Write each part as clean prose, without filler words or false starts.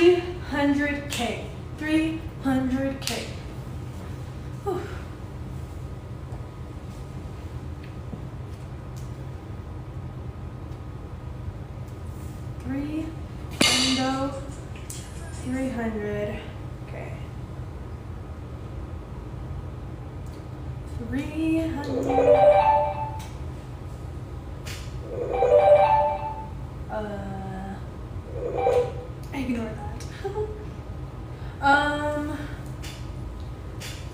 300K. 300K. Whew. Window 300. Okay. 300. Ignore that.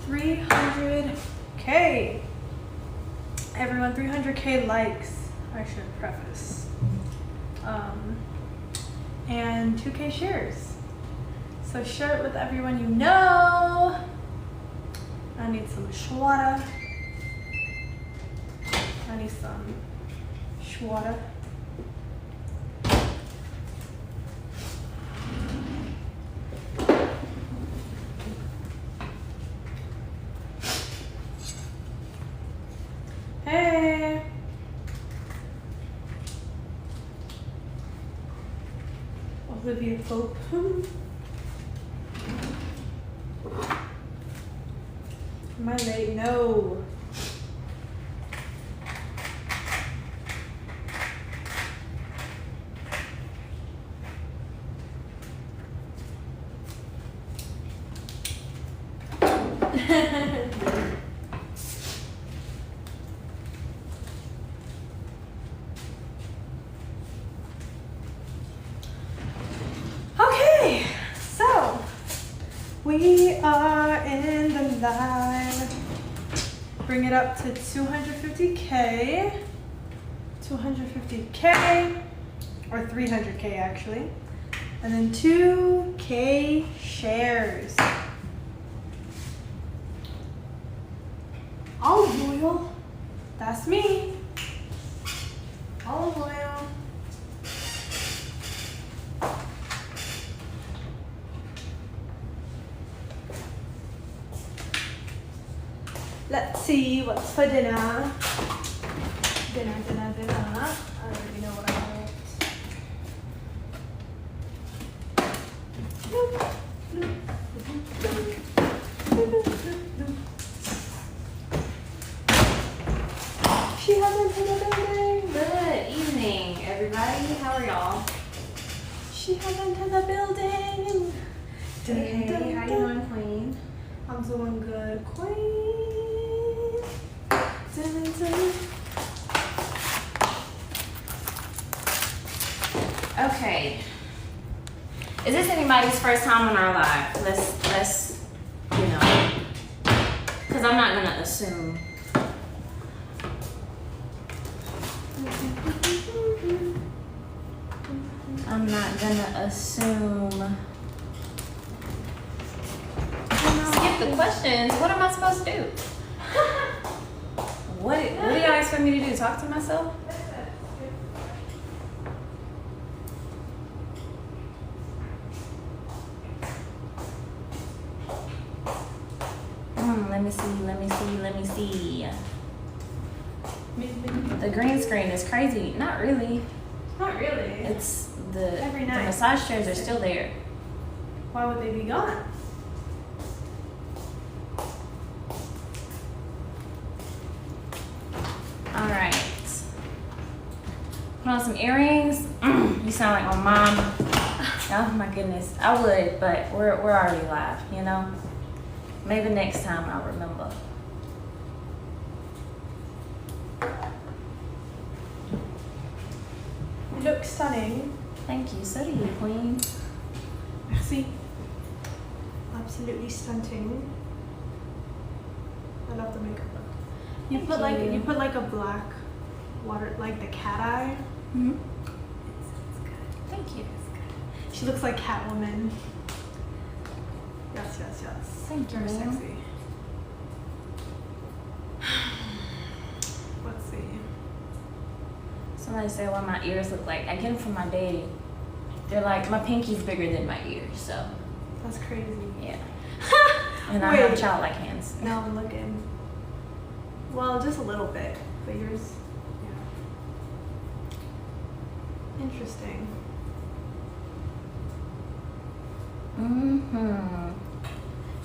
300K. Everyone, 300K likes, I should preface. And 2K shares. So share it with everyone you know. I need some shwada. I need some shwada. Hey. Olivia Pope. Am I late? No. Okay, so we are in the live. Bring it up to 250K. 250K, or 300K actually. And then 2K shares. Olive oil. That's me. Olive oil. Let's see what's for dinner. Dinner. I already know what I want. She hasn't been in the building. Good evening, everybody. How are y'all? She hasn't in the building. Hey, how you doing, Queen? I'm doing good, Queen. Dun. Okay. Is this anybody's first time on our live? Let's, you know, because I'm not gonna assume. I'm not gonna assume. Skip the questions. What am I supposed to do? What do y'all expect me to do? Talk to myself? Let me see. The green screen is crazy. Not really. Not really. It's the Every night. The massage chairs are still there. Why would they be gone? All right. Put on some earrings. You sound like my mom. Oh my goodness. I would, but we're already live, you know? Maybe next time I'll remember. You look stunning. Thank you. So do you, Queen. Merci. Absolutely stunning. I love the makeup look. You put like a black water, like the cat eye. Mm-hmm. It's good. Thank you. It's good. She looks like Catwoman. Yes. Thank you, You're ma'am. sexy. Let's see. Somebody said what my ears look like. I get them from my daddy. They're like, my pinky's bigger than my ears, so. That's crazy. Yeah. And I have childlike hands. Now I'm looking. Well, just a little bit, but yours, yeah. Interesting. Do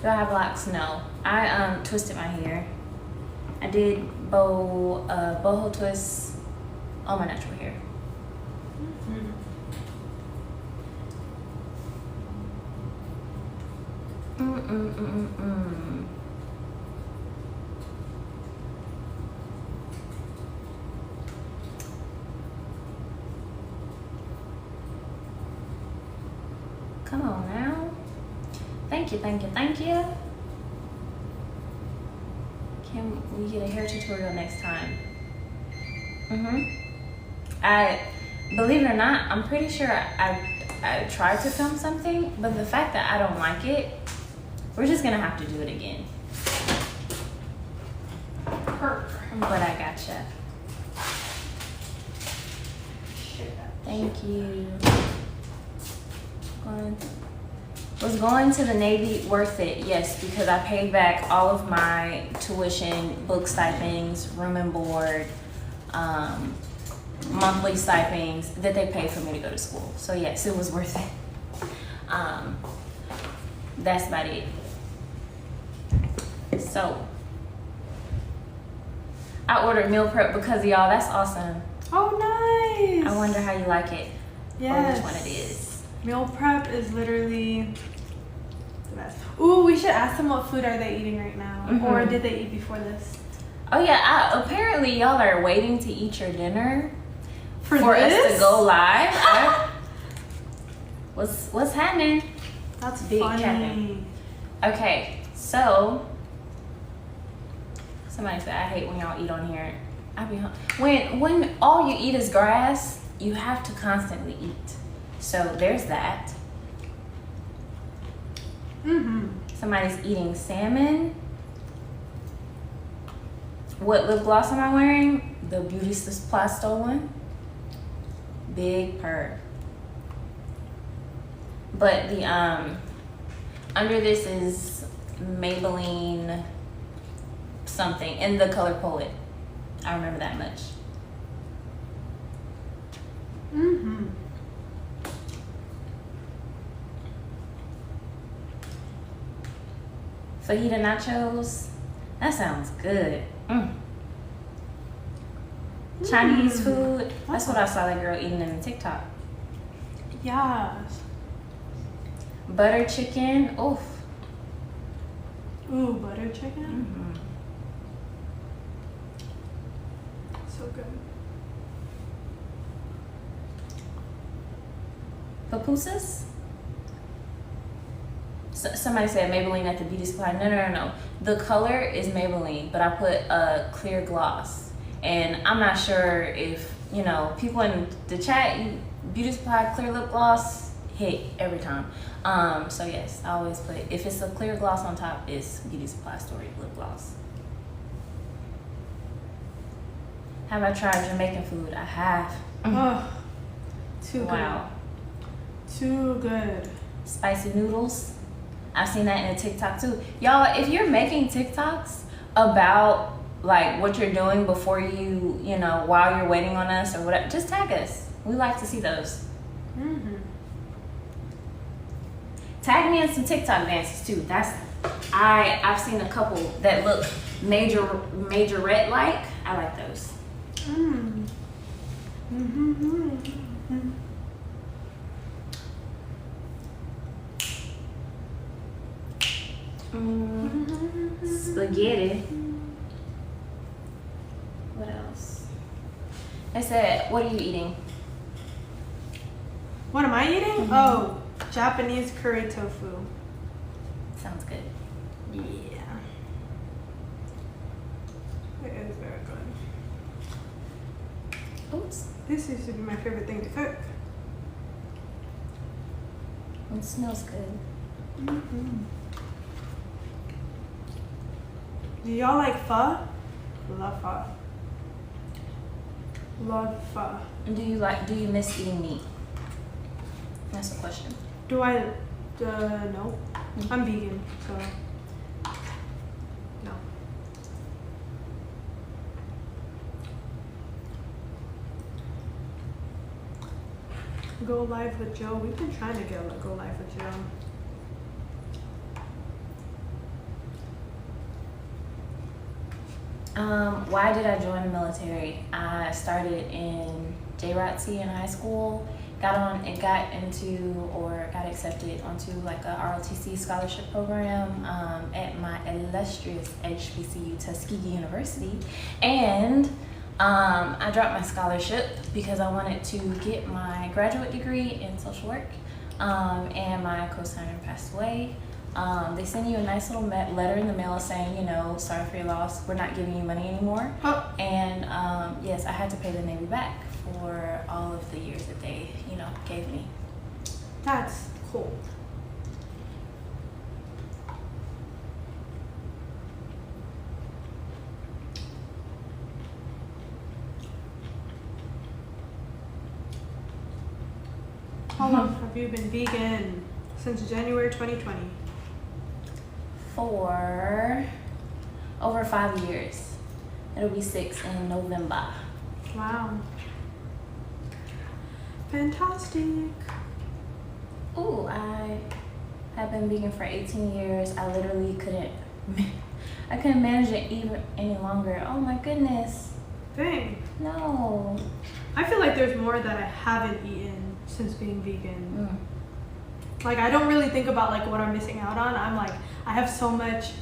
I have locks? No. I twisted my hair. I did boho twists on my natural hair. Come on now. Thank you, thank you, thank you. Can we get a hair tutorial next time? I believe it or not, I'm pretty sure I tried to film something, but the fact that I don't like it, we're just gonna have to do it again. But I gotcha. Thank you. Was going to the Navy worth it? Yes, because I paid back all of my tuition, book stipends, room and board, monthly stipends that they paid for me to go to school. So yes, it was worth it. That's about it. So I ordered meal prep because of y'all. That's awesome. Oh, nice. I wonder how you like it. Yes. Or which one it is. Meal prep is literally the best. Ooh, we should ask them what food are they eating right now, or did they eat before this? Oh yeah, apparently y'all are waiting to eat your dinner for this? us to go live. What's happening? That's big funny. happening. Okay, so somebody said I hate when y'all eat on here. I be when all you eat is grass, you have to constantly eat. So there's that. Somebody's eating salmon. What lip gloss am I wearing? The Beauty Supply Store one. Big purr. But the under this is Maybelline something in the color Poet. I remember that much. Fajita nachos. That sounds good. Chinese food. That's what I saw that girl eating in the TikTok. Yes. Butter chicken. Oof. Ooh, butter chicken. So good. Pupusas. Somebody said Maybelline at the beauty supply. No. The color is Maybelline, but I put a clear gloss. And I'm not sure if, people in the chat, beauty supply clear lip gloss hit every time. So yes, I always put, if it's a clear gloss on top, it's beauty supply story lip gloss. Have I tried Jamaican food? I have. Oh, too good. Wow. Too good. Spicy noodles. I've seen that in a TikTok too. Y'all, if you're making TikToks about like what you're doing before you, while you're waiting on us or whatever, just tag us. We like to see those. Tag me in some TikTok dances too. I've seen a couple that look majorette like. I like those. Spaghetti. What else? I said, what are you eating? What am I eating? Oh, Japanese curry tofu. Sounds good. Yeah. It is very good. Oops. This used to be my favorite thing to cook. It smells good. Do y'all like pho? Love pho. Love pho. And do you miss eating meat? That's the question. Do I? No. I'm vegan, so no. Go live with Joe. We've been trying to go live with Joe. Why did I join the military? I started in JROTC in high school. Got accepted onto like a ROTC scholarship program at my illustrious HBCU Tuskegee University, and I dropped my scholarship because I wanted to get my graduate degree in social work, and my co-signer passed away. They send you a nice little letter in the mail saying, you know, sorry for your loss, we're not giving you money anymore. Oh. And yes, I had to pay the Navy back for all of the years that they, you know, gave me. That's cool. How long have you been vegan? Since January 2020. For over 5 years. It'll be 6 in November. Wow. Fantastic. Ooh, I have been vegan for 18 years. I literally couldn't manage it even any longer. Oh my goodness. Dang. No. I feel like there's more that I haven't eaten since being vegan. Like, I don't really think about like what I'm missing out on. I'm like, I have so much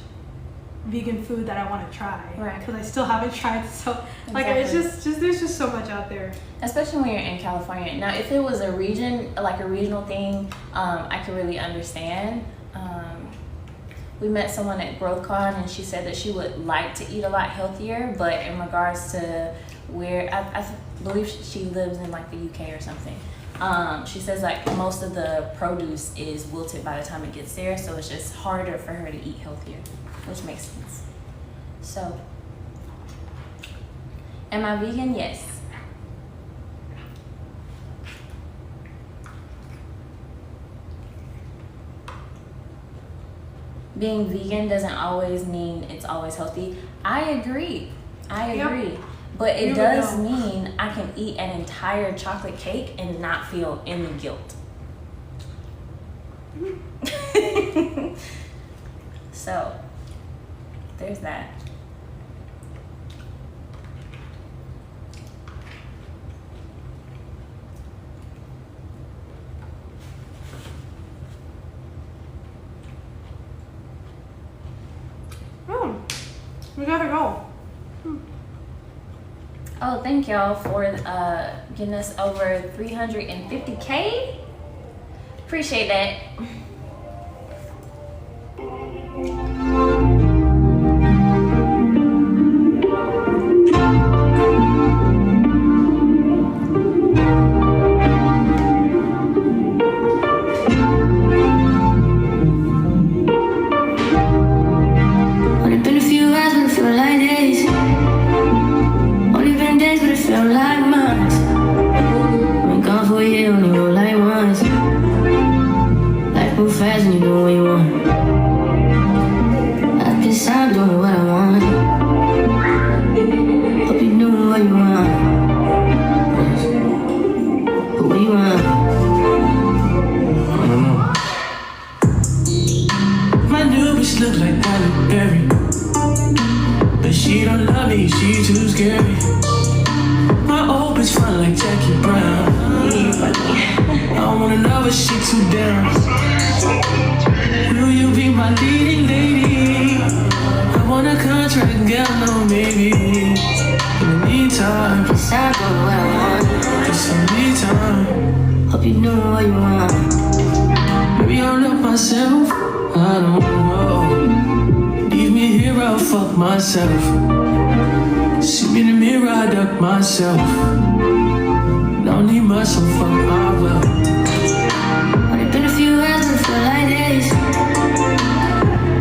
vegan food that I want to try, right? Because I still haven't tried. So like, it's just there's just so much out there. Especially when you're in California. Now, if it was a region, like a regional thing, I could really understand. We met someone at GrowthCon, and she said that she would like to eat a lot healthier, but in regards to where I believe she lives in like the UK or something. She says like most of the produce is wilted by the time it gets there, so it's just harder for her to eat healthier, which makes sense. So, am I vegan? Yes. Being vegan doesn't always mean it's always healthy. I agree. Yep. But it does mean I can eat an entire chocolate cake and not feel any guilt. So, there's that. Oh, we gotta go. Oh, thank y'all for getting us over 350K. Appreciate that. Look like OliviaAppleberry, but she don't love me, she too scary. My old bitch fun like Jackie Brown. I wanna know if she too down. Will you be my leading lady? I want a contract, girl, no maybe. In the meantime, Cause I go where I want. just some me time. Hope you know what you want. Maybe I'll love myself, I don't know. Leave me here, I'll fuck myself. See me in the mirror, I duck myself. Don't need much, so fuck my well. Only been a few hours, but it feel like days.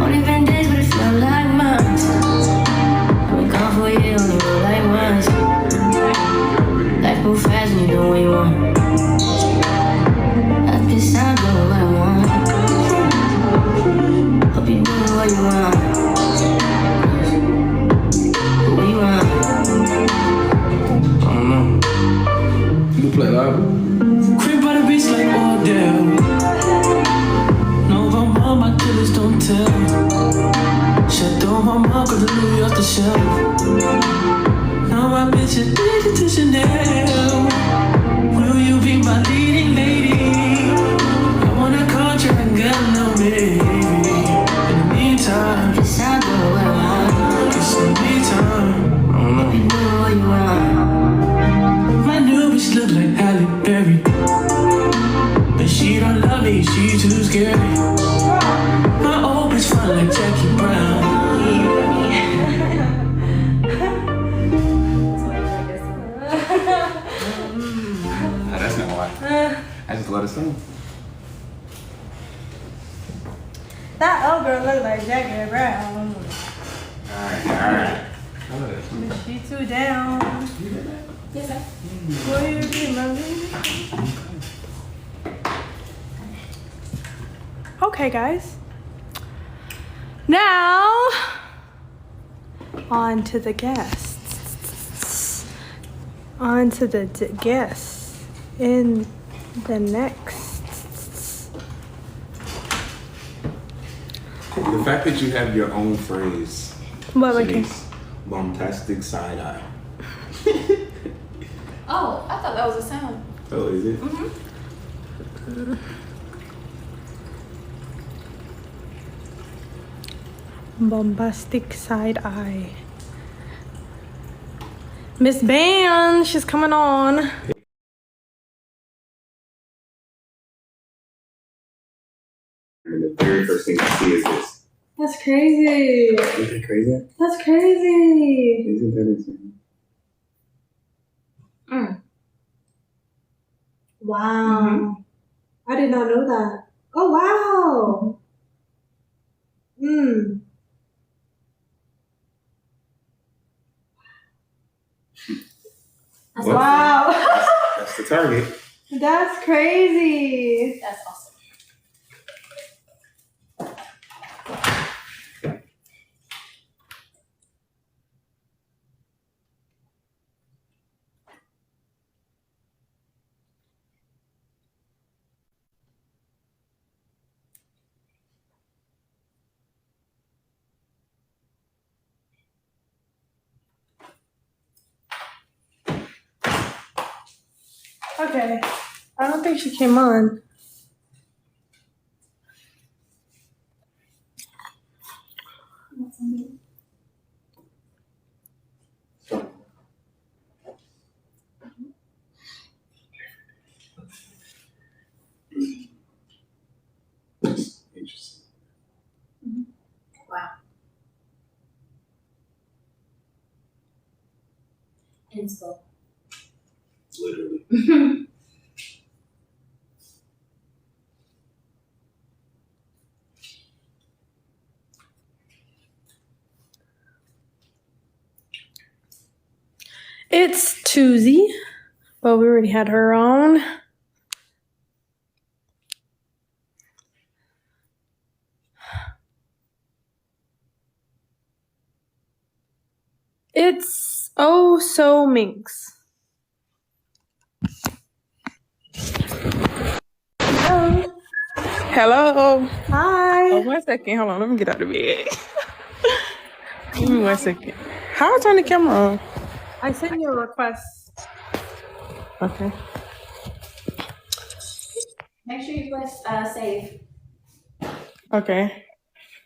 Only been days, but it feel like months. I've been gone for a year, only roll like once. Life move fast and you know what you want. I guess I'm doing what I want. Hope you know what you want. What you want? I don't know. You can play loud. Crib by the beach like the Louis off the shelf. Now my bitch is addicted to Chanel. Will you be my leading lady? I want a contract, girl, no baby. In the meantime, Just I go where I want. it's some me time. I don't know. You know what you want. My new bitch look like Halle Berry, but she don't love me, she too scary. My old bitch fun like Jackie Brown. Nah, that's not why. I just love the song. That old girl look like Jackie Brown. Alright. I love that song. But she too down. Yes, sir. Will you be my lady? Okay, guys. Now, on to the guests. On to the guests in the next. The fact that you have your own phrase. What, okay? Shanice, bombastic side eye. Oh, I thought that was a sound. Oh, is it? Bombastic side eye. Miss Ban, she's coming on. And the very first thing I see is this. That's crazy. Is that crazy? That's crazy. Isn't that insane? Wow. I did not know that. Oh, wow. Well, Wow. That's the target. That's crazy. That's awesome. Okay. I don't think she came on. Interesting. Wow. Inspo. Literally. It's Tuesday, but we already had her on. It's Oh So Minx. Hello. Hello. Hi. Oh, 1 second. Hold on. Let me get out of bed. Give me 1 second. How I turn the camera on? I sent you a request. Okay. Make sure you press save. Okay.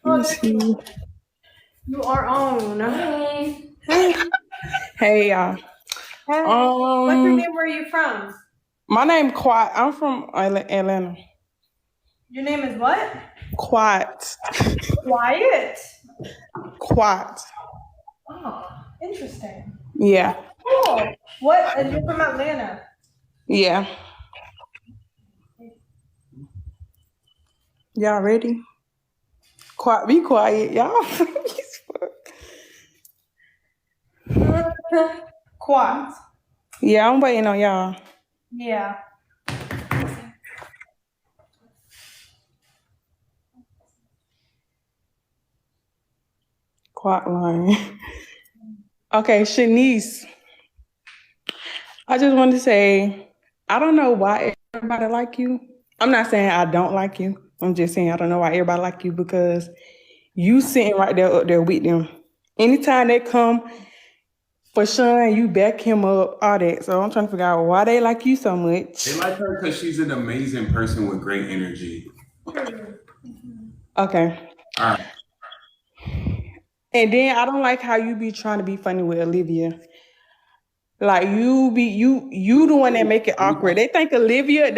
Oh, Let me see. you are on. Hey. Hey. Hey, y'all. Hey. What's your Um, name? Where are you from? my name Quat. I'm from Atlanta. Your name is what? Quat. Wyatt. Quat. Oh, interesting. Yeah. Cool. What? You're from Atlanta. Yeah. Y'all ready? Quiet. Be quiet, y'all. Quad. Yeah, I'm waiting on y'all. Yeah. Quat line. Okay, Shanice. I just want to say, I don't know why everybody like you. I'm not saying I don't like you. I'm just saying I don't know why everybody like you because you sitting right there up there with them. Anytime they come for Sean, you back him up, all that. So I'm trying to figure out why they like you so much. They like her because she's an amazing person with great energy. Okay. All right. And then I don't like how you be trying to be funny with Olivia. Like you the one that make it awkward. They think Olivia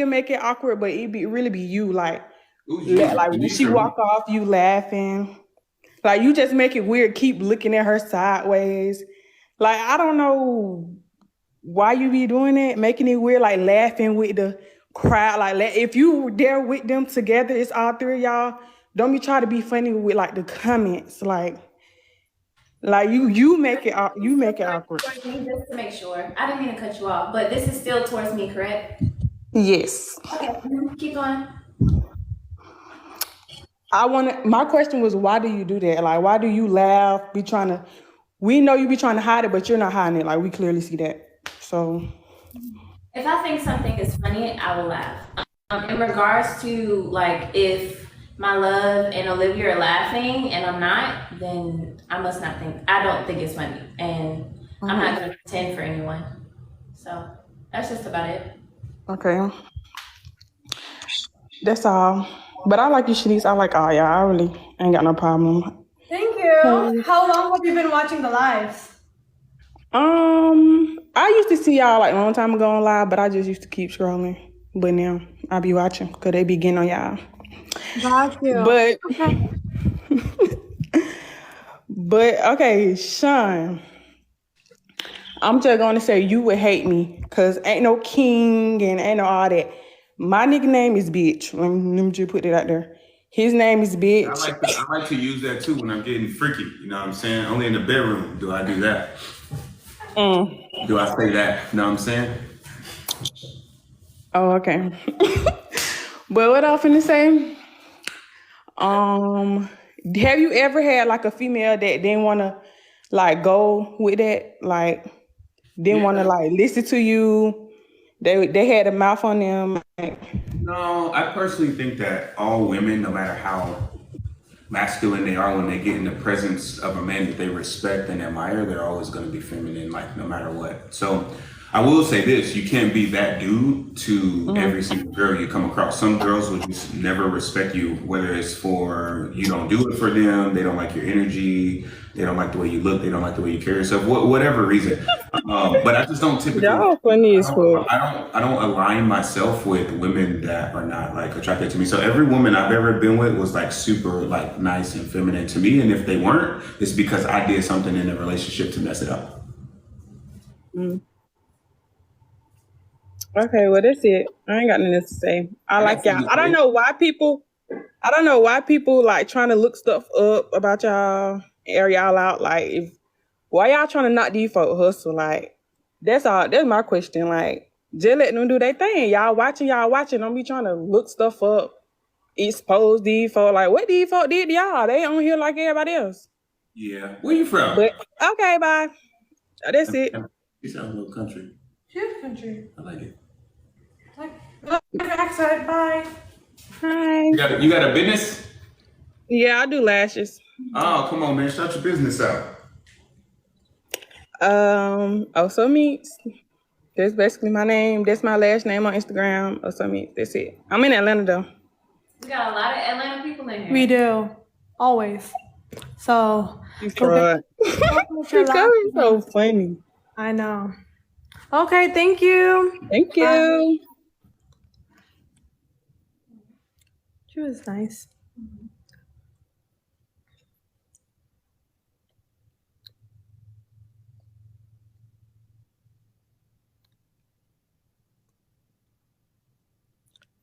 make it awkward, but it really be you. Like, like when she walk off, you laughing. Like you just make it weird. Keep looking at her sideways. Like I don't know why you be doing it, making it weird. Like laughing with the crowd. Like if you there with them together, it's all three of y'all. Don't be trying to be funny with like the comments. Like you make it awkward. Just to make sure, I didn't mean to cut you off, but this is still towards me, correct? Yes. Okay, keep going. My question was, why do you do that? Like, why do you laugh? We know you be trying to hide it, but you're not hiding it. Like, we clearly see that. So. If I think something is funny, I will laugh. In regards to like, if my love and Olivia are laughing and I'm not, then I don't think it's funny. And I'm not going to pretend for anyone. So that's just about it. Okay. That's all. But I like you, Shanice. I like all y'all. I really ain't got no problem. Thank you. How long have you been watching the lives? I used to see y'all like a long time ago on live, but I just used to keep scrolling. But now I be watching because they be getting on y'all. Got you. But but okay, Sean. I'm just gonna say you would hate me because ain't no king and ain't no all that. My nickname is bitch. Let me just put it out there. His name is bitch. I like to use that too when I'm getting freaky. You know what I'm saying? Only in the bedroom do I do that. Do I say that? You know what I'm saying? Oh, okay. But what I was finna say? Have you ever had like a female that didn't wanna like go with that? Like didn't wanna like listen to you? They had a mouth on them. No, I personally think that all women, no matter how masculine they are, when they get in the presence of a man that they respect and admire, they're always going to be feminine, like no matter what. So I will say this, you can't be that dude to every single girl you come across. Some girls will just never respect you, whether it's for you don't do it for them, they don't like your energy, they don't like the way you look, they don't like the way you carry yourself, whatever reason. But I just don't typically. Y'all funny as fuck. I don't align myself with women that are not like attracted to me. So every woman I've ever been with was like super like nice and feminine to me, and if they weren't, it's because I did something in the relationship to mess it up. Okay, well that's it. I ain't got nothing else to say. I like y'all. I don't know why people like trying to look stuff up about y'all, air y'all out. Like why y'all trying to knock these folk hustle? Like that's all. That's my question. Like just let them do their thing. Y'all watching. Don't be trying to look stuff up, expose these folk. Like what these folk did to y'all? They on here like everybody else. Yeah. Where you from? But okay, bye. That's it. You sound a little country. She's country. I like it. Accent. Bye. Hi. You got a business? Yeah, I do lashes. Oh, come on, man. Shut your business out. Also Meets. That's basically my name. That's my last name on Instagram. Also Meets. That's it. I'm in Atlanta though. We got a lot of Atlanta people in here. We do. Always. So. She's so funny. I know. Okay, thank you. Thank you. Bye. She was nice.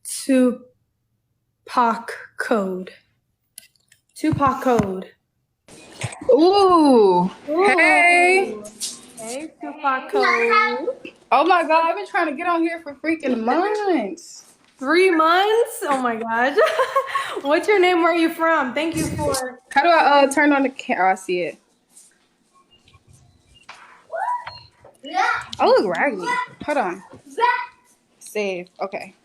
Tupac code. Ooh. Hey. Hey, Tupac code. Oh my God, I've been trying to get on here for freaking months. 3 months? Oh my gosh. What's your name? Where are you from? Thank you for. How do I turn on the camera? I see it. Oh, look raggedy. Hold on. Save. Okay.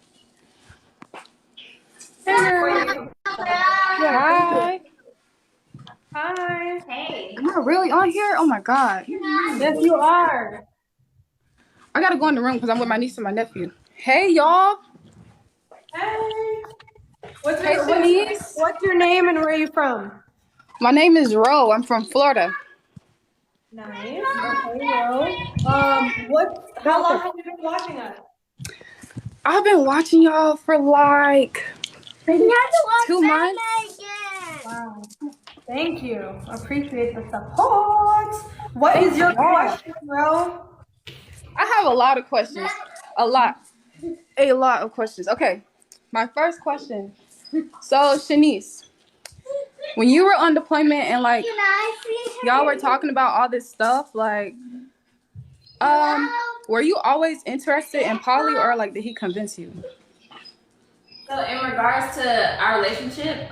Hey. Hi. Hi. Hey. y'all really on here? Oh my god. Yes, you are. I gotta go in the room because I'm with my niece and my nephew. Hey y'all. Hey. Hey Shanice. What's your name and where are you from? My name is Ro. I'm from Florida. Nice. Okay, well. How long have you been watching us? I've been watching y'all for like 2 months. Wow. Thank you. Appreciate the support. What is your question, bro? I have a lot of questions. A lot of questions. Okay. My first question. So Shanice, when you were on deployment and like y'all were talking about all this stuff, like were you always interested in poly or like did he convince you? So in regards to our relationship,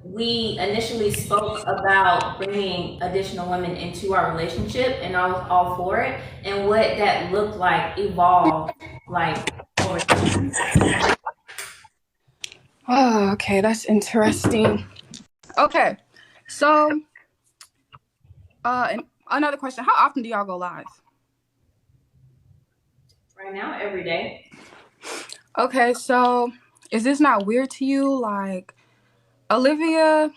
we initially spoke about bringing additional women into our relationship, and I was all for it. And what that looked like evolved like over time. Oh, okay, that's interesting. Okay, so and another question: how often do y'all go live? Right now, every day. Okay, so is this not weird to you? Like Olivia.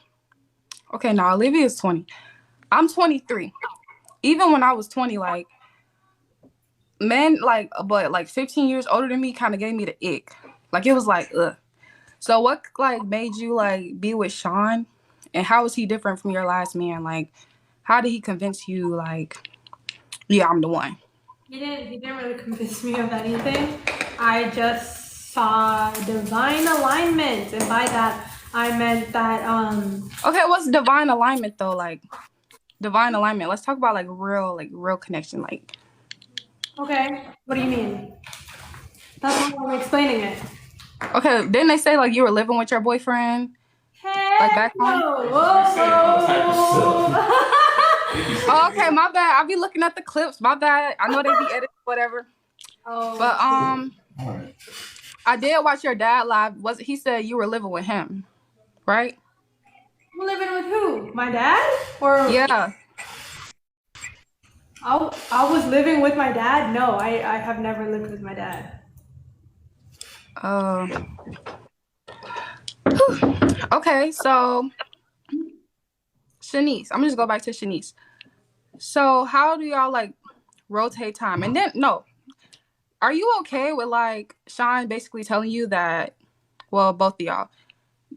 Okay, now Olivia is 20. I'm 23. Even when I was 20, like men like but like 15 years older than me kind of gave me the ick. Like it was like ugh. So what like made you like be with Sean, and how is he different from your last man? Like how did he convince you like yeah, I'm the one? He didn't really convince me of anything. I just saw divine alignment, and by that I meant that Okay, what's divine alignment though? Like divine alignment. Let's talk about like real connection. Like okay, what do you mean? That's why I'm explaining it. okay, didn't they say like you were living with your boyfriend? Hey, Like back home? Oh, okay, my bad. I'll be looking at the clips. My bad. I know they be edited, whatever. Oh. But I did watch your dad live. He said you were living with him, right? I'm living with who? My dad? Or Yeah. I was living with my dad? No, I have never lived with my dad. Okay, so Shanice, I'm gonna just go back to Shanice. So how do y'all like rotate time? And then no, are you okay with like Sean basically telling you that, well, both of y'all,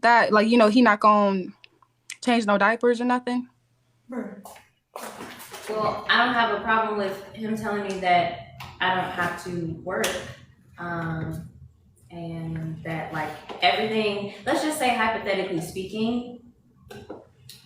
that like you know he not gonna change no diapers or nothing? Well, I don't have a problem with him telling me that I don't have to work. And that like everything, let's just say hypothetically speaking,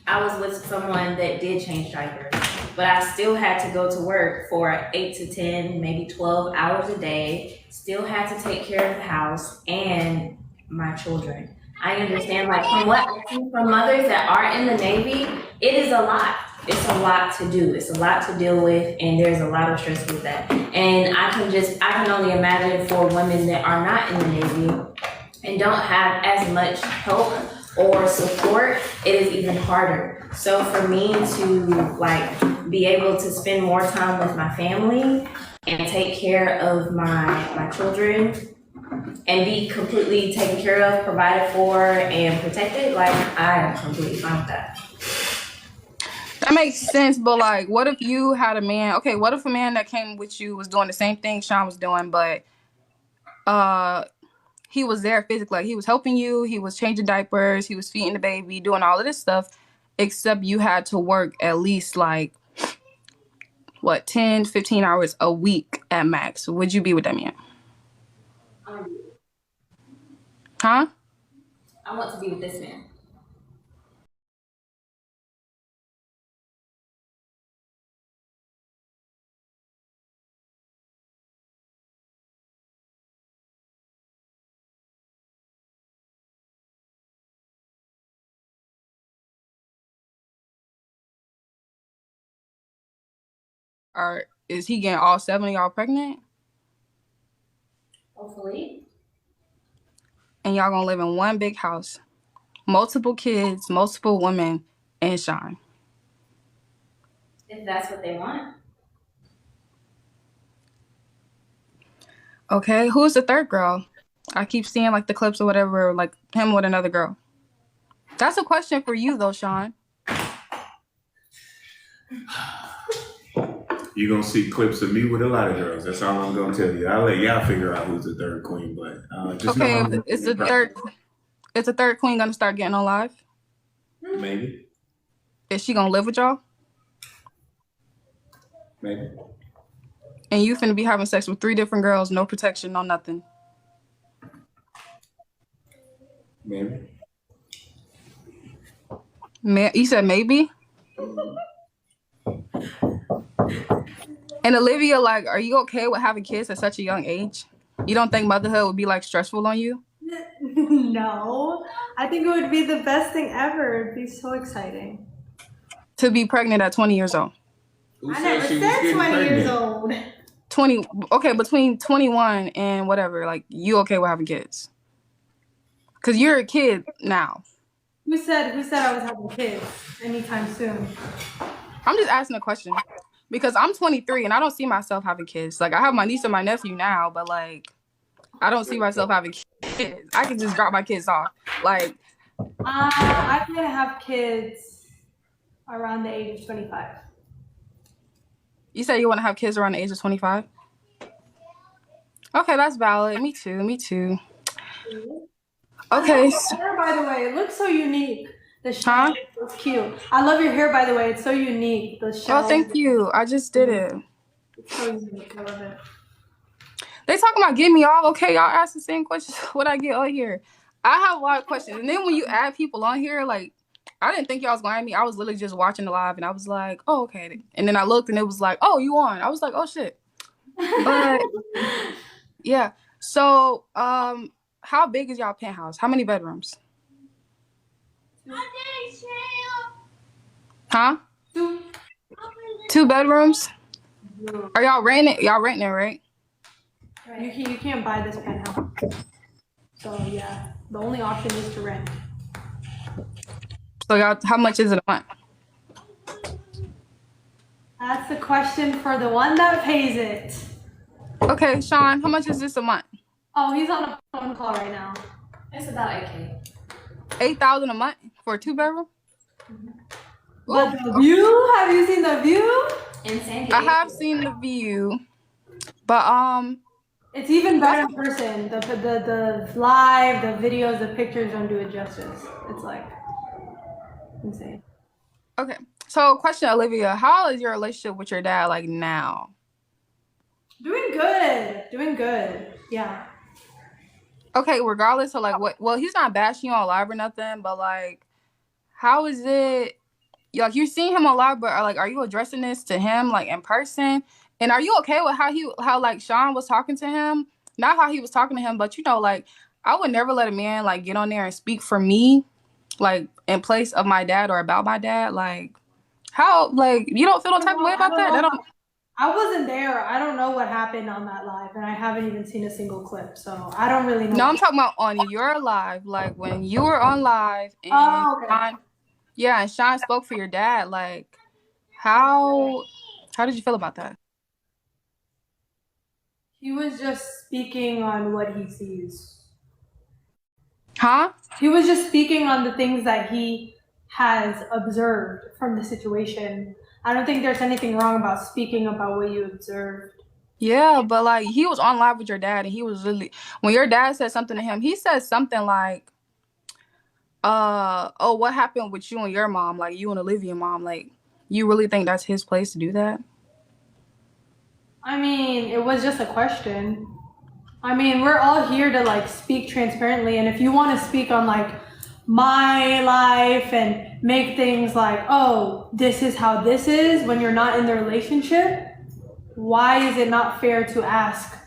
I was with someone that did change diapers, but I still had to go to work for 8 to 10, maybe 12 hours a day, still had to take care of the house and my children. I understand, like from what I see from mothers that are in the Navy, it is a lot. It's a lot to do. It's a lot to deal with, and there's a lot of stress with that. And I can only imagine for women that are not in the Navy and don't have as much help or support, it is even harder. So for me to like be able to spend more time with my family and take care of my children and be completely taken care of, provided for, and protected, like I am completely fine with that. That makes sense, but like, what if you had a man? Okay, what if a man that came with you was doing the same thing Sean was doing, but he was there physically, like he was helping you, he was changing diapers, he was feeding the baby, doing all of this stuff, except you had to work at least like what 10, 15 hours a week at max? Would you be with that man? Huh? I want to be with this man. Or is he getting all 7 of y'all pregnant? Hopefully. And y'all gonna live in one big house, multiple kids, multiple women, and Sean. if that's what they want. Okay, who's the third girl? I keep seeing like the clips or whatever, like him with another girl. That's a question for you though, Sean. You're gonna see clips of me with a lot of girls. That's all I'm gonna tell you. I'll let y'all figure out who's the third queen, but just know Okay, I'm is the third queen gonna start getting on live? maybe. Is she gonna live with y'all? Maybe. And you finna be having sex with 3 different girls, no protection, no nothing. Maybe. You said maybe? And Olivia, like, are you okay with having kids at such a young age? You don't think motherhood would be like stressful on you? No, I think it would be the best thing ever. It'd be so exciting. To be pregnant at 20 years old. Who I said never she was said getting 20 years pregnant? old. 20, okay, between 21 and whatever, like, you okay with having kids? Because you're a kid now. Who said I was having kids anytime soon? I'm just asking a question. Because I'm 23 and I don't see myself having kids. Like, I have my niece and my nephew now, but, like, I don't see myself having kids. I can just drop my kids off. Like, I'm gonna have kids around the age of 25. you say you want to have kids around the age of 25? Okay, that's valid. Me too. Okay. Your hair, by the way, it looks so unique. The shell looks cute. I love your hair, by the way. It's so unique. The shell. Oh, thank you. I just did it. It's so unique. I love it. They talking about getting me all okay. Y'all ask the same questions. What I get on here? I have a lot of questions. And then when you add people on here, like, I didn't think y'all was going to add me. I was literally just watching the live and I was like, oh, okay. And then I looked and it was like, oh, you on. I was like, oh, shit. But, yeah. So, how big is y'all penthouse? How many bedrooms? Huh? 2 bedrooms? Are y'all renting it? Y'all renting it, right? You can't buy this penthouse. So yeah, the only option is to rent. So y'all, how much is it a month? That's the question for the one that pays it. Okay, Sean, how much is this a month? Oh, he's on a phone call right now. It's about $8K. $8,000 a month for a 2-bedroom? But the view? Have you seen the view? In San Diego. I have seen the view, but It's even better in person. The live, the videos, the pictures don't do it justice. It's like insane. okay. So, question, Olivia, how is your relationship with your dad like now? Doing good. Yeah. Okay, regardless of like what, well, he's not bashing you on live or nothing, but like, how is it? Like, you're seeing him on live, but are you addressing this to him like in person? And are you okay with how like Sean was talking to him? Not how he was talking to him, but you know, like, I would never let a man like get on there and speak for me, like in place of my dad or about my dad. Like, how, like, you don't feel no type of way about that? I wasn't there. I don't know what happened on that live, and I haven't even seen a single clip, so I don't really know. No, I'm talking about on your live, like when you were on live and okay. and Sean spoke for your dad. Like, how did you feel about that? He was just speaking on what he sees. Huh? He was just speaking on the things that he has observed from the situation. I don't think there's anything wrong about speaking about what you observed. Yeah, but like he was on live with your dad and he was really, when your dad said something to him, he said something like, oh, what happened with you and your mom? Like you and Olivia mom, like you really think that's his place to do that? I mean, it was just a question. I mean, we're all here to like speak transparently, and if you want to speak on like my life and make things like, oh, this is how this is when you're not in the relationship, why is it not fair to ask,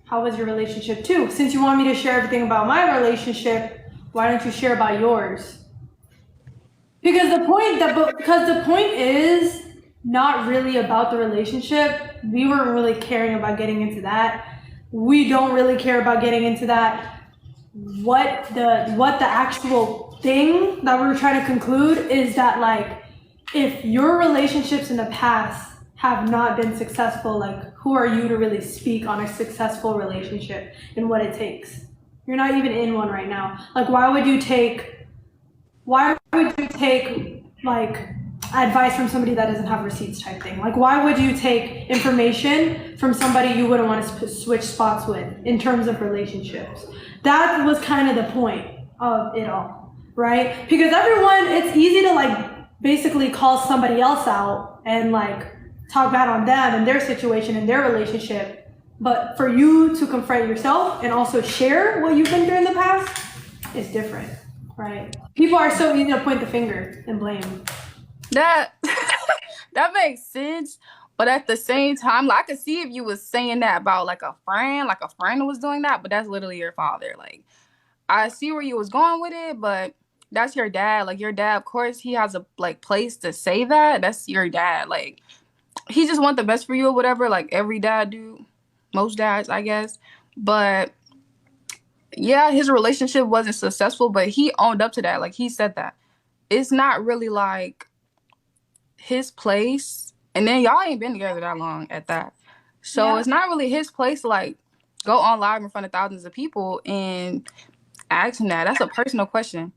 how was your relationship too? Since you want me to share everything about my relationship, why don't you share about yours? Because the point is not really about the relationship. We weren't really caring about getting into that. We don't really care about getting into that. What the actual thing that we were trying to conclude is that like if your relationships in the past have not been successful, like who are you to really speak on a successful relationship and what it takes? You're not even in one right now. Like why would you take like advice from somebody that doesn't have receipts type thing? Like why would you take information from somebody you wouldn't want to switch spots with in terms of relationships? That was kind of the point of it all, right? Because everyone, it's easy to like basically call somebody else out and like talk bad on them and their situation and their relationship. But for you to confront yourself and also share what you've been through in the past is different, right? People are so easy to point the finger and blame. That that makes sense. But at the same time, like, I could see if you was saying that about like a friend was doing that, but that's literally your father. Like, I see where you was going with it, but that's your dad. Like, your dad, of course, he has a like place to say that. That's your dad. Like, he just want the best for you or whatever. Like every dad do, most dads, I guess. But yeah, his relationship wasn't successful, but he owned up to that. Like, he said that it's not really like his place. And then y'all ain't been together that long at that. So it's not really his place to like go on live in front of thousands of people and ask him that. That's a personal question.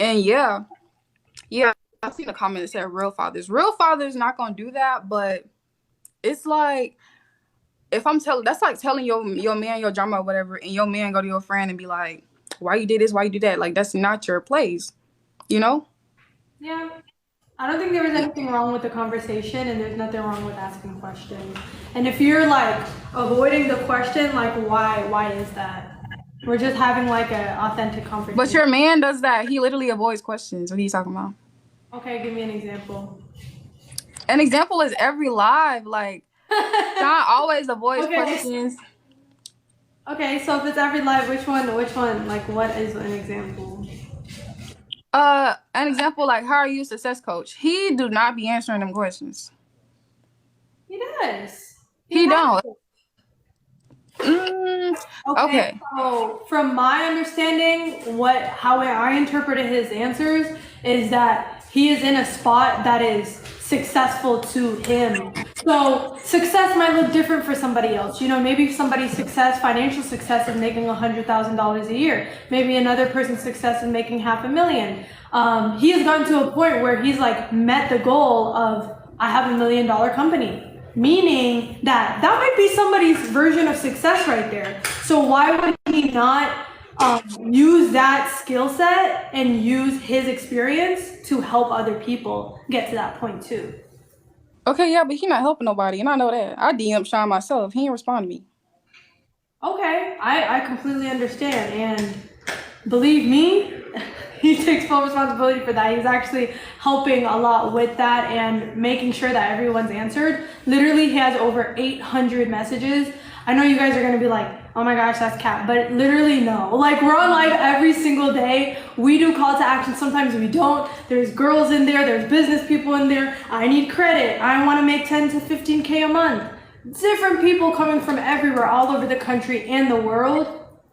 And yeah, I've seen a comment that said real fathers. Real fathers not gonna do that, but it's like if I'm telling, that's like telling your man your drama or whatever, and your man go to your friend and be like, why you did this, why you did that? Like, that's not your place, you know? Yeah. I don't think there was anything wrong with the conversation, and there's nothing wrong with asking questions. And if you're like avoiding the question, like why is that? We're just having like an authentic conversation. But your man does that. He literally avoids questions. What are you talking about? Okay, give me an example. An example is every live. Like, John always avoids questions. Okay, so if it's every live, which one? Like, what is an example? An example, like, how are you a success coach? He do not be answering them questions. He does. He don't. Okay. So from my understanding, how I interpreted his answers is that he is in a spot that is successful to him. So success might look different for somebody else. You know, maybe somebody's financial success is making $100,000 a year. Maybe another person's success is making $500,000. He has gotten to a point where he's like met the goal of, I have $1 million company. Meaning that might be somebody's version of success right there. So why would he not use that skill set and use his experience to help other people get to that point too? Okay, yeah, but he not helping nobody, and I know that. I DM Sean myself. He didn't respond to me. Okay, I completely understand, and believe me, he takes full responsibility for that. He's actually helping a lot with that and making sure that everyone's answered. Literally, he has over 800 messages. I know you guys are going to be like, oh my gosh, that's cap. But literally, no. Like, we're on live every single day. We do call to action. Sometimes we don't. There's girls in there. There's business people in there. I need credit. I want to make 10 to 15K a month. Different people coming from everywhere, all over the country and the world.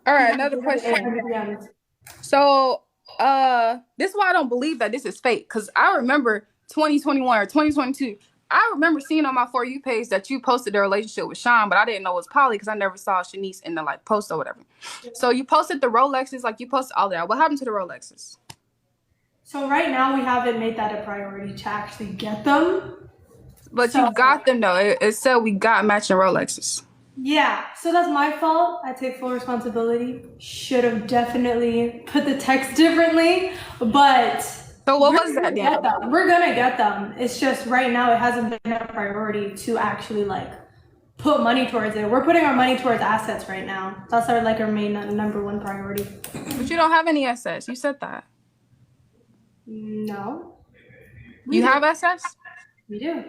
All right, another question. So, this is why I don't believe that this is fake. Because I remember 2021 or 2022. I remember seeing on my For You page that you posted the relationship with Sean, but I didn't know it was poly because I never saw Shanice in the like post or whatever. So you posted the Rolexes, like you posted all that. What happened to the Rolexes? So right now we haven't made that a priority to actually get them. But you got them though. It said we got matching Rolexes. Yeah, so that's my fault. I take full responsibility. Should have definitely put the text differently, but so what was that then? We're gonna get them. It's just right now it hasn't been a priority to actually like put money towards it. We're putting our money towards assets right now. That's our main number one priority. But you don't have any assets. You said that. No. You have assets? We do.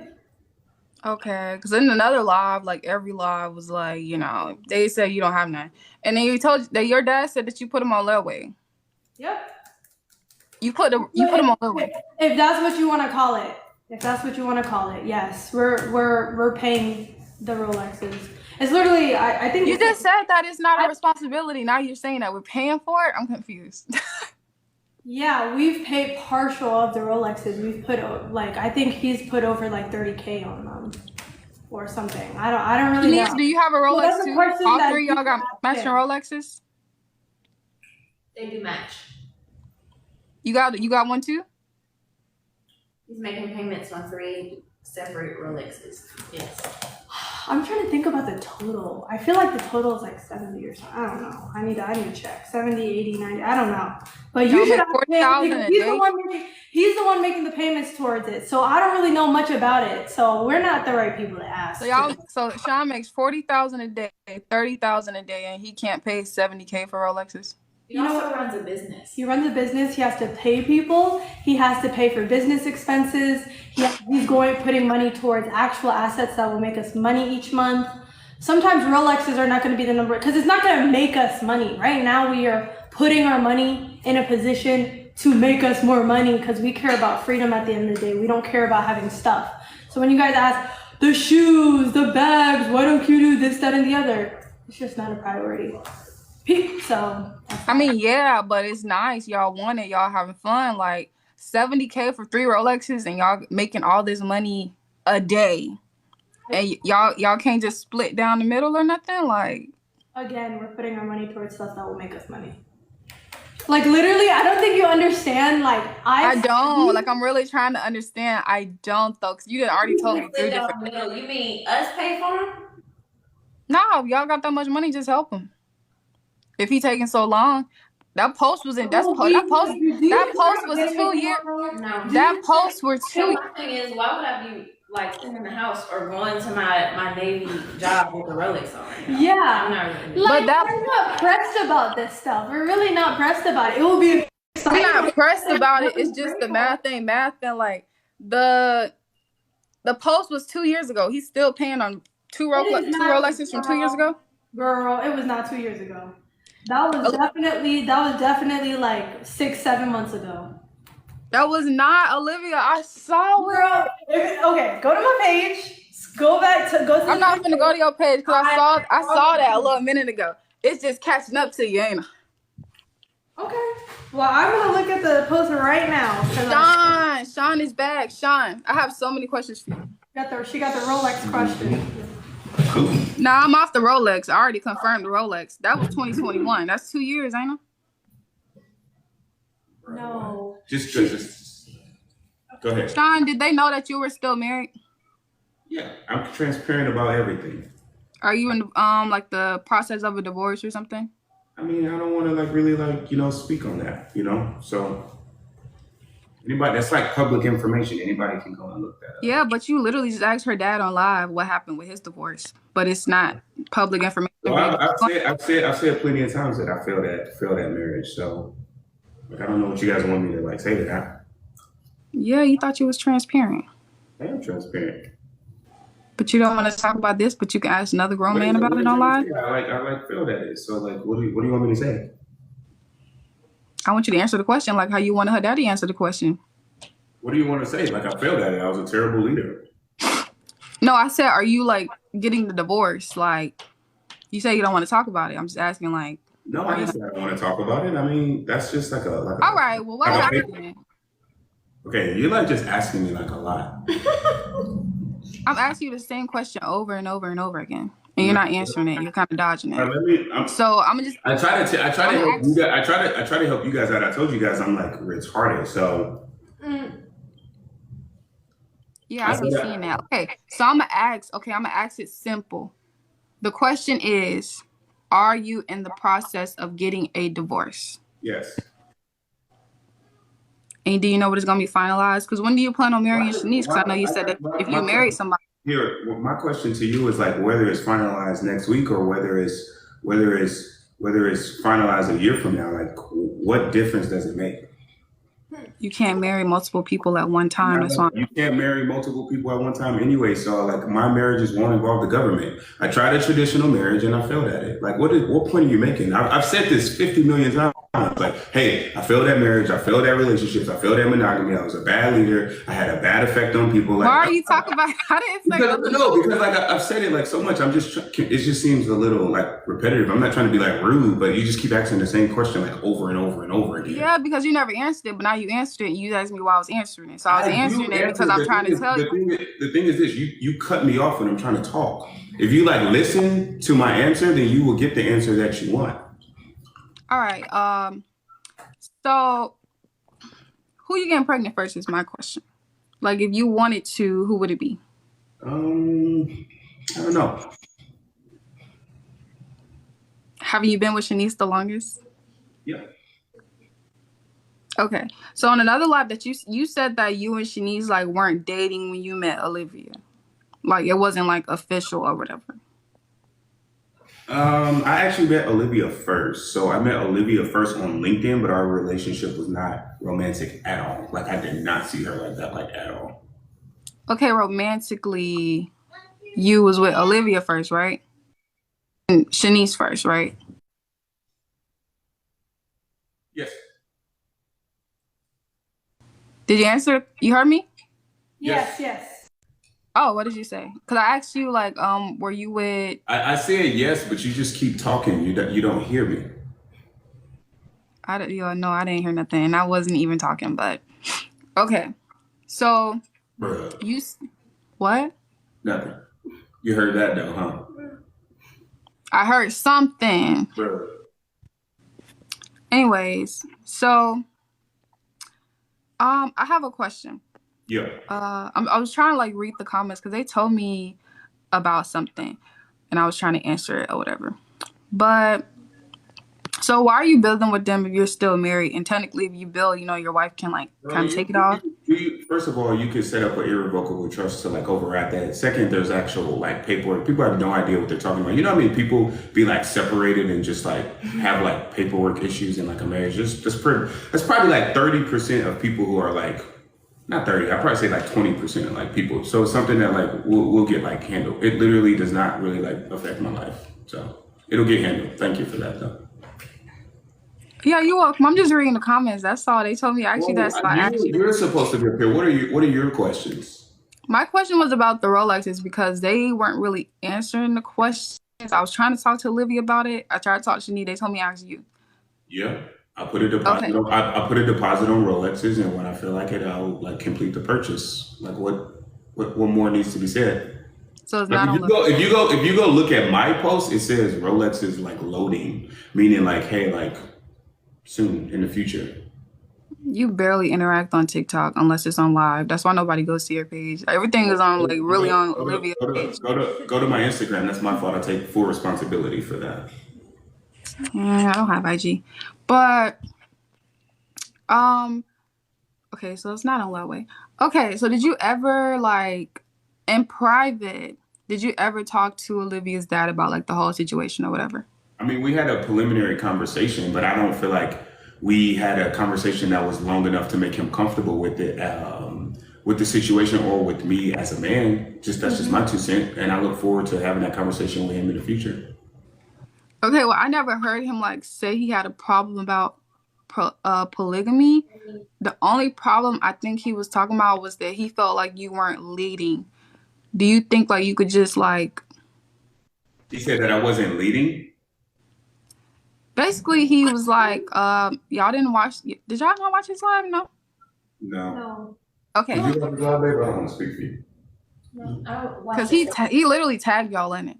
Okay, because in another live, like every live was like, you know, they said you don't have none. And then you told that your dad said that you put them on layaway. Yep. You put them on layaway. If that's what you want to call it. If that's what you want to call it, yes. We're paying the Rolexes. It's literally, I think you just said that it's not our responsibility. Now you're saying that we're paying for it? I'm confused. Yeah, we've paid partial of the Rolexes. We've put like I think he's put over like 30K on them or something. I don't really know. Shanice, do you have a So Rolex that's a too? question All that three you y'all got ask matching him. Rolexes? They do match. You got one too? He's making payments on 3 separate Rolexes. Yes. I'm trying to think about the total. I feel like the total is like 70 or something. I don't know. I need to check. 70, 80, 90. I don't know. But you Y'all should make ask him 40,000 because a day? he's the one making the payments towards it. So I don't really know much about it. So we're not the right people to ask. So Sean makes 40,000 a day, 30,000 a day, and he can't pay 70K for Rolexes. He also runs a business. He runs a business. He has to pay people. He has to pay for business expenses. He's putting money towards actual assets that will make us money each month. Sometimes Rolexes are not going to be the number because it's not going to make us money. Right now, we are putting our money in a position to make us more money because we care about freedom at the end of the day. We don't care about having stuff. So when you guys ask the shoes, the bags, why don't you do this, that, and the other? It's just not a priority. So I mean, yeah, but it's nice. Y'all want it. Y'all having fun. Like 70K for 3 Rolexes and y'all making all this money a day. And y'all can't just split down the middle or nothing? Like, again, we're putting our money towards stuff that will make us money. Like literally, I don't think you understand. Like I don't. Like I'm really trying to understand. I don't though, because you done already told me 3 different. You mean us pay for him? No, y'all got that much money, just help him. If he taking so long, that post was in. That post was 2 years. No. That post were 2. So my thing is, why would I be like sitting in the house or going to my Navy job with a Rolex on right now? Yeah. I'm not really. Like, we're not pressed about this stuff. We're really not pressed about it. It will be exciting. We're not pressed about it. It's just the math thing. Like the post was 2 years ago. He's still paying on two Rolexes from 2 years ago. Girl, it was not 2 years ago. That was definitely like 6-7 months ago. That was not Olivia. I saw it. Girl, okay, go to my page. Go to. I'm not gonna go to your page because I saw that a little minute ago. It's just catching up to you, ain't it? Okay. Well, I'm gonna look at the post right now. Sean is back. Sean, I have so many questions for you. She got the Rolex question. Nah, I'm off the Rolex. I already confirmed the Rolex. That was 2021. That's 2 years, ain't it? No. Just go ahead. Sean, did they know that you were still married? Yeah, I'm transparent about everything. Are you in like the process of a divorce or something? I mean, I don't want to really speak on that, So anybody, that's like public information. Anybody can go and look that up. Yeah, but you literally just asked her dad on live what happened with his divorce, but it's not public information. Well, I've said plenty of times that I failed that marriage. So I don't know what you guys want me to say to that. Yeah, you thought you was transparent. I am transparent. But you don't want to talk about this, but you can ask another grown man about it on live? I failed at it. So what do you want me to say? I want you to answer the question like how you wanted her daddy answer the question. What do you want to say? I failed at it. I was a terrible leader. No, I said, are you getting the divorce? You say you don't want to talk about it. I'm just asking No, I didn't say I don't want to talk about it. I mean, that's just all right, well, what happened? Okay, you're just asking me a lot. I'm asking you the same question over and over and over again, and you're not answering it. You're kind of dodging it. So I'm gonna just. I try to help you guys. I try to help you guys out. I told you guys I'm retarded. So. Yeah, I be seeing that. Okay, so I'm gonna ask. Okay, I'm gonna ask it simple. The question is, are you in the process of getting a divorce? Yes. And do you know what is going to be finalized? Because when do you plan on marrying Shanice? Because I know you said that if you marry somebody. Here, my question to you is whether it's finalized next week or whether it's finalized a year from now. What difference does it make? You can't marry multiple people at one time. That's why you can't marry multiple people at one time anyway. So my marriages won't involve the government. I tried a traditional marriage and I failed at it. What point are you making? I've said this 50 million times. Like, hey, I failed at marriage, I failed at relationships, I failed at monogamy, I was a bad leader, I had a bad effect on people. Like, why are you talking about how to affect because, other no, people? because like I've said it like so much, I'm just it just seems a little like repetitive. I'm not trying to be like rude, but you just keep asking the same question like over and over and over again. Yeah, because you never answered it, but now you answered it and you asked me why I was answering it. So I was I answering do it because I'm trying to tell you. The thing is this: you cut me off when I'm trying to talk. If you like listen to my answer, then you will get the answer that you want. All right. So who you getting pregnant first is my question. Like, if you wanted to, who would it be? I don't know. Have you been with Shanice the longest? Yeah. Okay. So on another live that you said that you and Shanice like weren't dating when you met Olivia. Like it wasn't like official or whatever. I actually met Olivia first. So I met Olivia first on LinkedIn, but our relationship was not romantic at all. Like I did not see her like that, like at all. Okay, romantically, you was with Olivia first, right? And Shanice first, right? Yes. Did you answer? You heard me? Yes. Oh, what did you say? Because I asked you, like, were you with... I said yes, but you just keep talking. You don't hear me. No, I didn't hear nothing. And I wasn't even talking, but... Okay. So... Bruh. What? Nothing. You heard that though, huh? I heard something. Bruh. Anyways, so... I have a question. Yeah. I was trying to like read the comments because they told me about something, and I was trying to answer it or whatever. But so why are you building with them if you're still married? And technically, if you build, your wife can like kind of take it off. First of all, you can set up an irrevocable trust to like override that. Second, there's actual like paperwork. People have no idea what they're talking about. You know what I mean? People be like separated and just like have like paperwork issues in like a marriage. That's probably like 30% of people who are like. Not 30, I'd probably say like 20% of like people. So it's something that like we'll get like handled. It literally does not really like affect my life. So it'll get handled. Thank you for that though. Yeah, you're welcome. I'm just reading the comments. That's all. They told me actually that's why I asked you. You're supposed to be up here. What are your questions? My question was about the Rolexes because they weren't really answering the questions. I was trying to talk to Olivia about it. I tried to talk to Shanice. They told me to ask you. Yeah. I put a deposit. Okay. I put a deposit on Rolexes, and when I feel like it, I'll like complete the purchase. Like what more needs to be said? So it's like not if you go look at my post, it says Rolex is like loading, meaning like hey, like soon in the future. You barely interact on TikTok unless it's on live. That's why nobody goes to your page. Everything is on like really on Olivia's page. Go to my Instagram. That's my fault. I take full responsibility for that. I don't have IG. But okay, so it's not on that way. Okay, so did you ever like in private, did you ever talk to Olivia's dad about like the whole situation or whatever? I mean, we had a preliminary conversation, but I don't feel like we had a conversation that was long enough to make him comfortable with it, with the situation or with me as a man. That's just my 2 cents. And I look forward to having that conversation with him in the future. Okay, well, I never heard him like say he had a problem about polygamy. The only problem I think he was talking about was that he felt like you weren't leading. Do you think like you could just like... He said that I wasn't leading? Basically, he was like, y'all didn't watch... Did y'all not watch his live? No. Okay. Did you watch his live, babe? I don't want to speak for you. No, because he literally tagged y'all in it.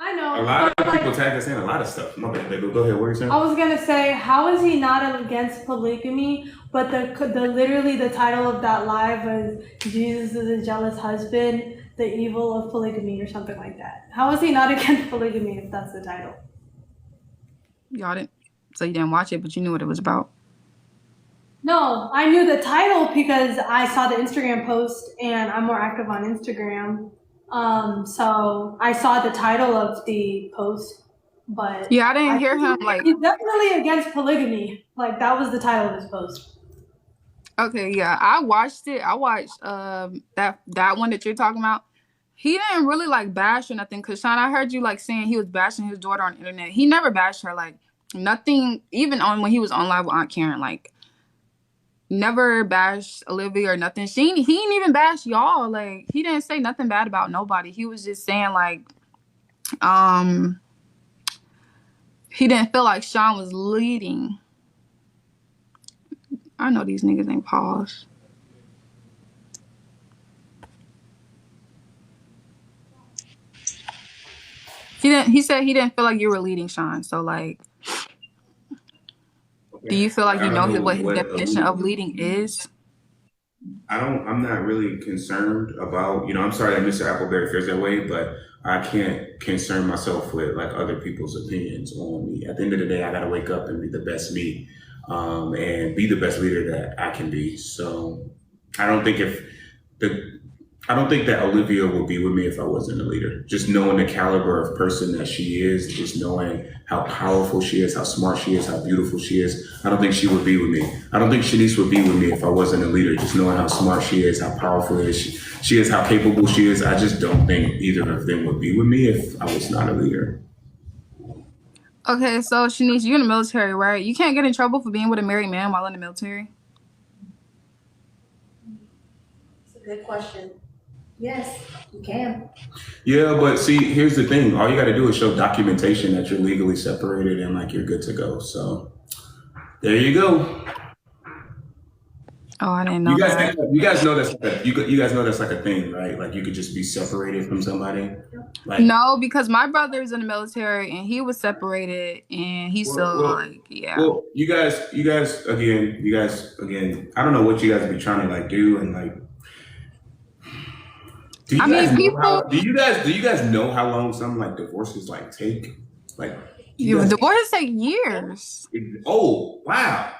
I know. A lot of people tag us in a lot of stuff. My bad, baby. Go ahead. What are you saying? I was gonna say, how is he not against polygamy? But the literally the title of that live was Jesus is a jealous husband, the evil of polygamy, or something like that. How is he not against polygamy if that's the title? Y'all didn't. So you didn't watch it, but you knew what it was about. No, I knew the title because I saw the Instagram post, and I'm more active on Instagram. So I saw the title of the post, but yeah, I didn't hear him like. He's definitely against polygamy. Like that was the title of his post. Okay, yeah, I watched it. I watched that one that you're talking about. He didn't really like bash or nothing. Cause Sean, I heard you like saying he was bashing his daughter on the internet. He never bashed her. Like Nothing, even on when he was on live with Aunt Karen, like never bashed Olivia or nothing. He didn't even bash y'all. Like he didn't say nothing bad about nobody. He was just saying like, he didn't feel like Sean was leading. I know these niggas ain't pause. He said he didn't feel like you were leading Sean. So like, do you feel like you know what his definition of leading is? I'm not really concerned about, I'm sorry that Mr. Appleberry feels that way, but I can't concern myself with like other people's opinions on me. At the end of the day, I got to wake up and be the best me, and be the best leader that I can be. So I don't think that Olivia would be with me if I wasn't a leader. Just knowing the caliber of person that she is, just knowing how powerful she is, how smart she is, how beautiful she is. I don't think she would be with me. I don't think Shanice would be with me if I wasn't a leader. Just knowing how smart she is, how powerful she is, how capable she is. I just don't think either of them would be with me if I was not a leader. Okay, so Shanice, you're in the military, right? You can't get in trouble for being with a married man while in the military? That's a good question. Yes, you can. Yeah, but see, here's the thing. All you got to do is show documentation that you're legally separated and like you're good to go. So there you go. Oh, I didn't know You guys, that. you guys know that's like you guys know that's like a thing, right? Like you could just be separated from somebody. Like No, because my brother's in the military and he was separated and he's yeah. Well, you guys again. I don't know what you guys be trying to like do and like. Do you guys know how long some like divorces like take? Like divorces take years. Oh wow,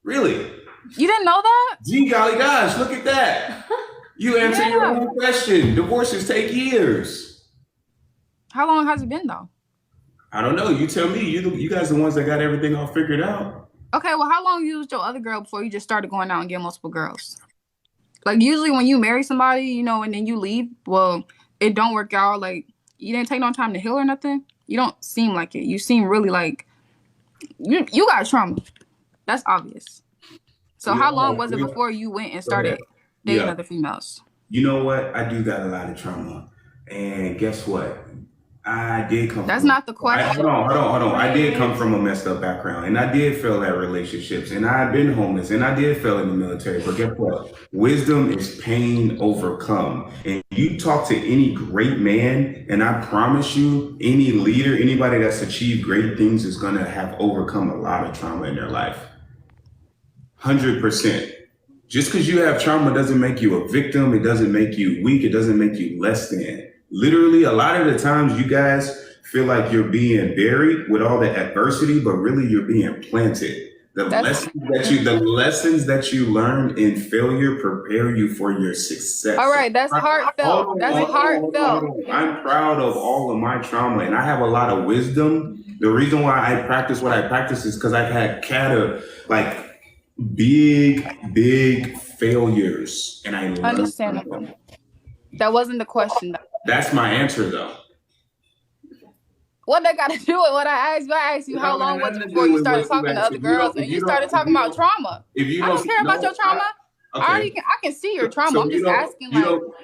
really? You didn't know that? Gee golly gosh, look at that! You answered your own question. Divorces take years. How long has it been though? I don't know. You tell me. You guys are the ones that got everything all figured out. Okay, well, how long you was your other girl before you just started going out and getting multiple girls? Like usually when you marry somebody, and then you leave, well, it don't work out. Like you didn't take no time to heal or nothing. You don't seem like it. You seem really like you got trauma. That's obvious. So how long was it before you went and started dating other females? You know what? I do got a lot of trauma. And guess what? I did come That's not the question. Hold on. I did come from a messed up background. And I did fail at relationships. And I've been homeless. And I did fail in the military. But guess what? Wisdom is pain overcome. And you talk to any great man, and I promise you, any leader, anybody that's achieved great things is going to have overcome a lot of trauma in their life. 100%. Just because you have trauma doesn't make you a victim. It doesn't make you weak. It doesn't make you less than. Literally, a lot of the times you guys feel like you're being buried with all the adversity, but really you're being planted. The lessons that you learn in failure prepare you for your success. All right, that's heartfelt. I'm proud of all of my trauma, and I have a lot of wisdom. The reason why I practice what I practice is because I've had big failures, and I understandable. That wasn't the question, though. That's my answer, though. What that got to do with what I asked you? I asked you how long was it before you started talking to other girls, and you started talking about trauma. I don't care about your trauma. I can see your trauma. So I'm just asking.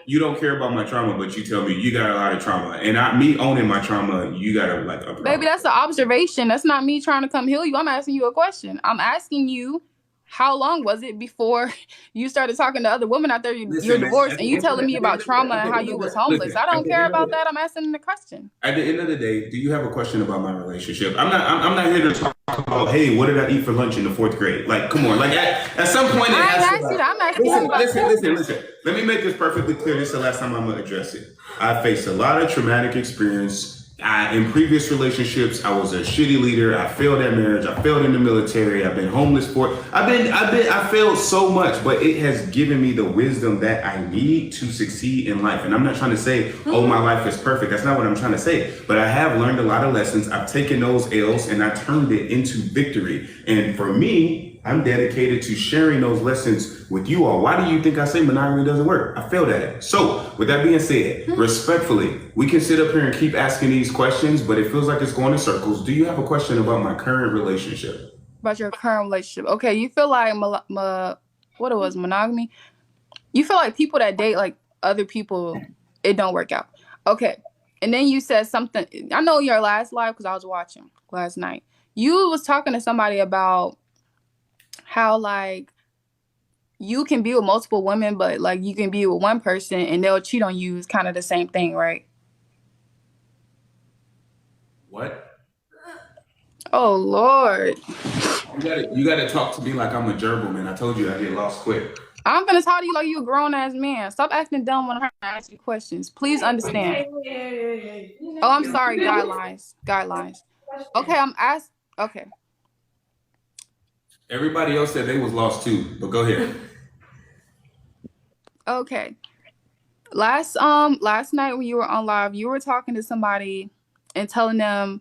You don't care about my trauma, but you tell me you got a lot of trauma, and me owning my trauma, you got a problem. Baby, that's an observation. That's not me trying to come heal you. I'm asking you a question. I'm asking you, how long was it before you started talking to other women out there? You're divorced, and you telling me about trauma and how you was homeless. I don't care about that. I'm asking the question. At the end of the day, do you have a question about my relationship? I'm not here to talk about, hey, what did I eat for lunch in the 4th grade? Like, come on. Like at some point, I'm asking you. Listen. Let me make this perfectly clear. This is the last time I'm gonna address it. I faced a lot of traumatic experience. In previous relationships, I was a shitty leader. I failed at marriage. I failed in the military. I've been homeless I failed so much, but it has given me the wisdom that I need to succeed in life. And I'm not trying to say, oh, my life is perfect. That's not what I'm trying to say. But I have learned a lot of lessons. I've taken those L's and I turned it into victory. And for me, I'm dedicated to sharing those lessons with you all. Why do you think I say monogamy doesn't work? I failed at it. So, with that being said, respectfully, we can sit up here and keep asking these questions, but it feels like it's going in circles. Do you have a question about my current relationship? About your current relationship. Okay, you feel like monogamy? You feel like people that date like other people, it don't work out. Okay. And then you said something. I know your last live because I was watching last night. You was talking to somebody about how like you can be with multiple women, but like you can be with one person and they'll cheat on you. It's kind of the same thing, right? What? Oh Lord. You gotta talk to me like I'm a gerbil, man. I told you I get lost quick. I'm gonna talk to you like you a grown ass man. Stop acting dumb when I ask you questions. Please understand. Oh, I'm sorry. Guidelines. Okay, I'm asked. Okay. Everybody else said they was lost too, but go ahead. Okay. Last night when you were on live, you were talking to somebody and telling them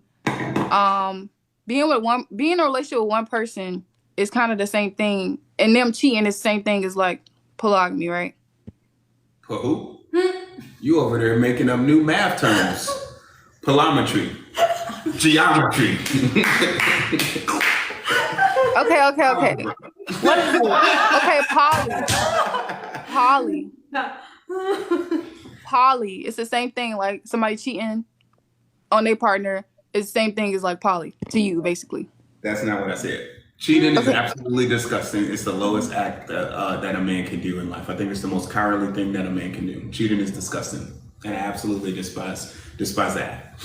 being in a relationship with one person is kind of the same thing, and them cheating is the same thing as like polygamy, right? For who? You over there making up new math terms. Polymetry. Geometry. Okay. What is it? Okay, poly. It's the same thing. Like somebody cheating on their partner is the same thing as like poly to you, basically. That's not what I said. Cheating is absolutely disgusting. It's the lowest act that a man can do in life. I think it's the most cowardly thing that a man can do. Cheating is disgusting, and I absolutely despise that.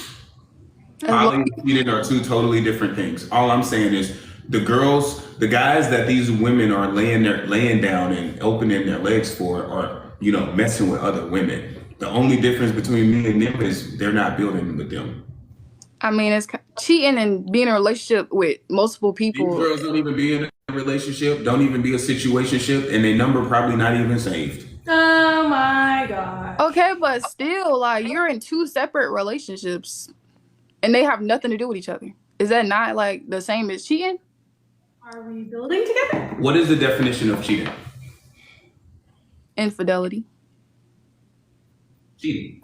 Poly and cheating are two totally different things. All I'm saying is the guys that these women are laying down and opening their legs for are, messing with other women. The only difference between me and them is they're not building with them. I mean, it's cheating and being in a relationship with multiple people. These girls don't even be in a relationship, don't even be a situationship, and their number probably not even saved. Oh my God. Okay, but still, like, you're in two separate relationships, and they have nothing to do with each other. Is that not, like, the same as cheating? Are we building together? What is the definition of cheating? Infidelity. Cheating.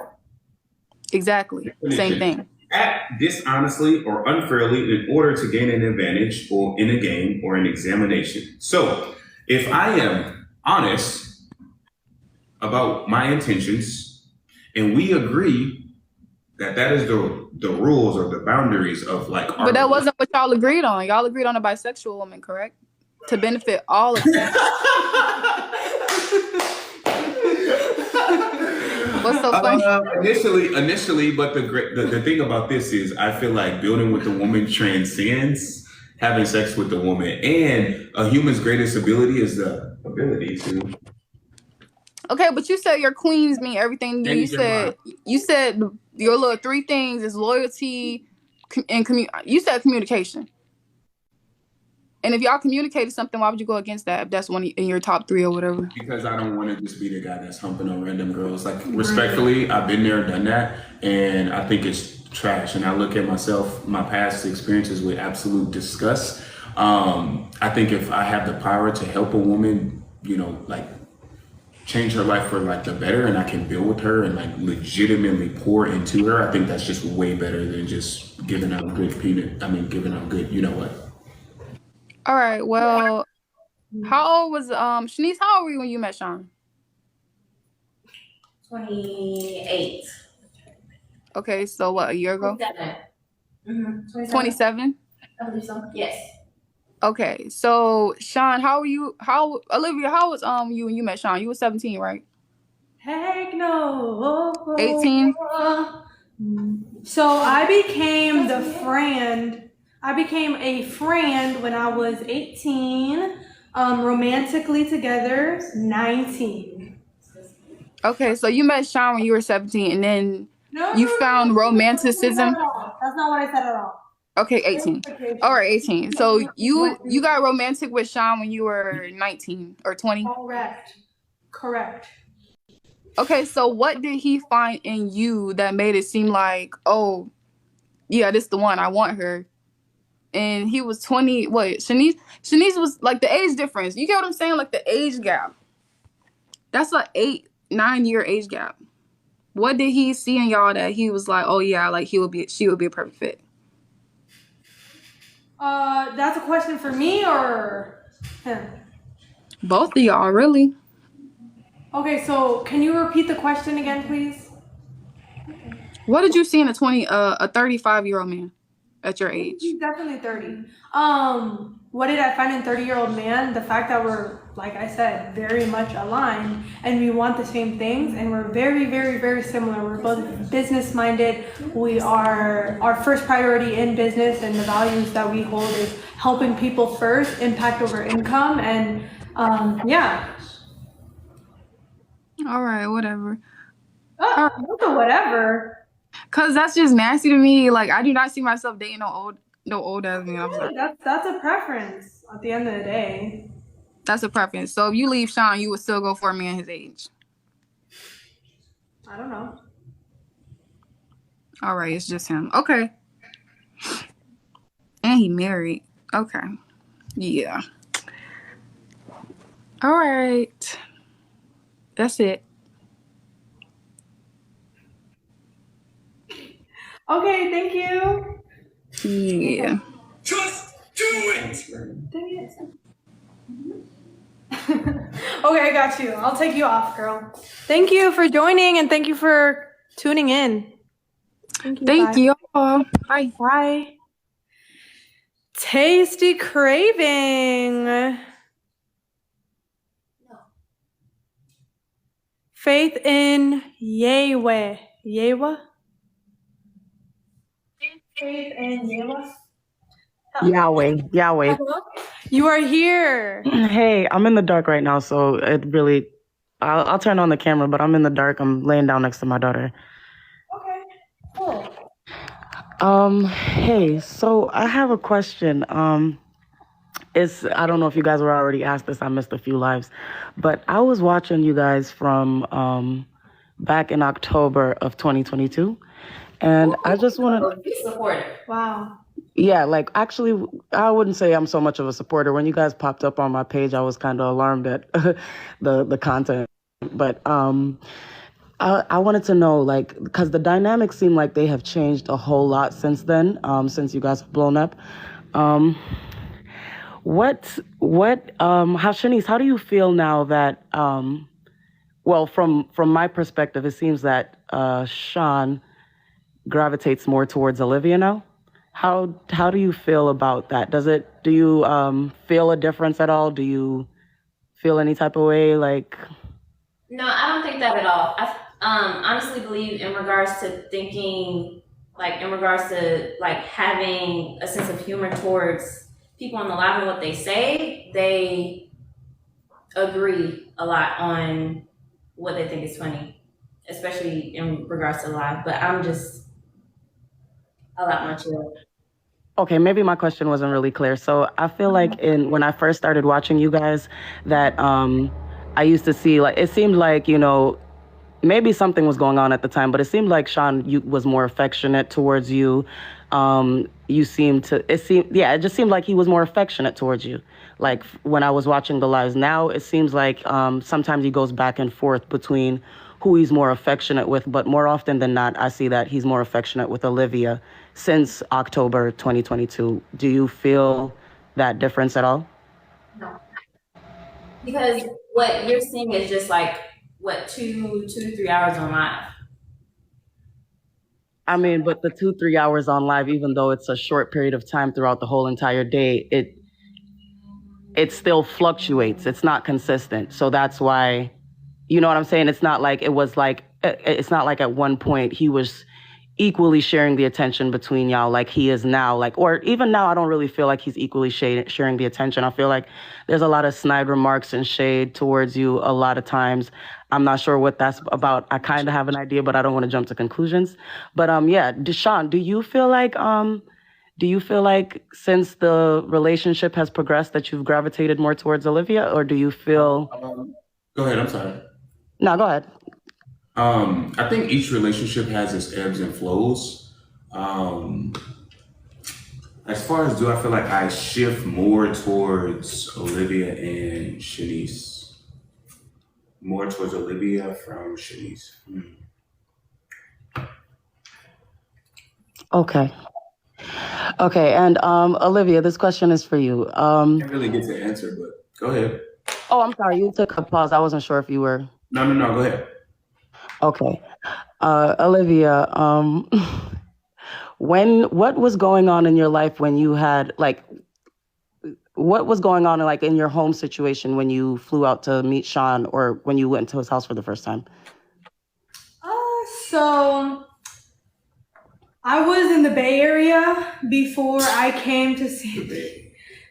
Exactly. Same thing. Act dishonestly or unfairly in order to gain an advantage or in a game or an examination. So, if I am honest about my intentions and we agree that is the rules or the boundaries of like our... But that wasn't what y'all agreed on. Y'all agreed on a bisexual woman, correct? To benefit all of them. What's so funny? Initially, but the thing about this is I feel like building with the woman transcends having sex with the woman, and a human's greatest ability is the ability to... Okay, but you said your queens mean everything. You said your little three things is loyalty and you said communication. And if y'all communicated something, why would you go against that if that's one in your top three or whatever? Because I don't want to just be the guy that's humping on random girls. Like, respectfully, I've been there, done that, and I think it's trash. And I look at my past experiences with absolute disgust. I think if I have the power to help a woman, change her life for like the better, and I can build with her and like legitimately pour into her, I think that's just way better than just giving out good you know what. All right, well, how old was Shanice, how old were you when you met Sean? 28. Okay, so what, a year ago? 27. 27? I believe so. Yes. Okay, so Sean, Olivia, how was you when you met Sean? You were 17, right? Heck no. 18? So I became a friend when I was 18, romantically together, 19. Okay, so you met Sean when you were 17, and then you found romanticism? That's not what I said at all. Okay, 18. All right, 18. So you got romantic with Sean when you were 19 or 20? Correct. Okay, so what did he find in you that made it seem like, oh, yeah, this is the one, I want her, and he was 20. Wait, Shanice was like the age difference. You get what I'm saying? Like the age gap. That's a 8-9 year age gap. What did he see in y'all that he was like, oh yeah, like she would be a perfect fit? That's a question for me or him? Both of y'all, really. Okay, so can you repeat the question again, please? What did you see in a 35-year-old man at your age? He's definitely 30. What did I find in 30-year-old man? The fact that we're, like I said, very much aligned and we want the same things and we're very, very, very similar. We're both business minded. We are, our first priority in business and the values that we hold is helping people first, impact over income, and yeah. All right, whatever. Whatever. Cause that's just nasty to me. Like I do not see myself dating no old ass man. I'm sorry. That's a preference at the end of the day. That's a preference. So if you leave Sean, you would still go for a man his age. I don't know. All right, it's just him. Okay. And he married. Okay. Yeah. All right. That's it. Okay, thank you. Yeah. Just do it! Dang it. Okay, I got you. I'll take you off, girl. Thank you for joining and thank you for tuning in. Thank you all. Bye. Bye. Tasty craving. Faith in Yahweh. Yahweh? Faith in Yahweh? Yahweh. You are here. Hey, I'm in the dark right now, so it really, I'll turn on the camera, but I'm in the dark. I'm laying down next to my daughter. Okay, cool. Hey, so I have a question. I don't know if you guys were already asked this. I missed a few lives, but I was watching you guys from back in October of 2022, and I just want to. Wow. Yeah, like actually, I wouldn't say I'm so much of a supporter. When you guys popped up on my page, I was kind of alarmed at the content, but I wanted to know, like, because the dynamics seem like they have changed a whole lot since then, since you guys have blown up. How Shanice, how do you feel now that, well, from my perspective, it seems that Sean gravitates more towards Olivia now? How do you feel about that? Do you feel a difference at all? Do you feel any type of way, like? No, I don't think that at all. I honestly believe in regards to thinking, like in regards to like having a sense of humor towards people on the live and what they say, they agree a lot on what they think is funny, especially in regards to the live. But I'm just a lot more chill. Okay, maybe my question wasn't really clear. So I feel like when I first started watching you guys, that I used to see, like, it seemed like, maybe something was going on at the time, but it seemed like Sean was more affectionate towards you. It just seemed like he was more affectionate towards you. Like when I was watching the lives now, it seems like sometimes he goes back and forth between who he's more affectionate with, but more often than not, I see that he's more affectionate with Olivia since October 2022. Do you feel that difference at all? No. Because what you're seeing is just like, 2 to 3 hours on live. I mean, but the 2-3 hours on live, even though it's a short period of time throughout the whole entire day, it still fluctuates. It's not consistent. So that's why, you know what I'm saying? It's not like it's not like at one point he was equally sharing the attention between y'all like he is now, like, or even now I don't really feel like he's equally sharing the attention. I feel like there's a lot of snide remarks and shade towards you a lot of times. I'm not sure what that's about. I kind of have an idea, but I don't want to jump to conclusions. But yeah, Deshaun, do you feel like since the relationship has progressed that you've gravitated more towards Olivia, or do you feel? Go ahead. I'm sorry. No, go ahead. I think each relationship has its ebbs and flows. As far as do I feel like I shift more towards Olivia and Shanice? More towards Olivia from Shanice. Okay. Okay, and Olivia, this question is for you. I can't really get to answer, but go ahead. Oh, I'm sorry, you took a pause. I wasn't sure if you were. No, go ahead. Okay. Olivia, what was going on in your life when you had, like, what was going on, like, in your home situation when you flew out to meet Sean or when you went to his house for the first time? So I was in the Bay Area before I came to see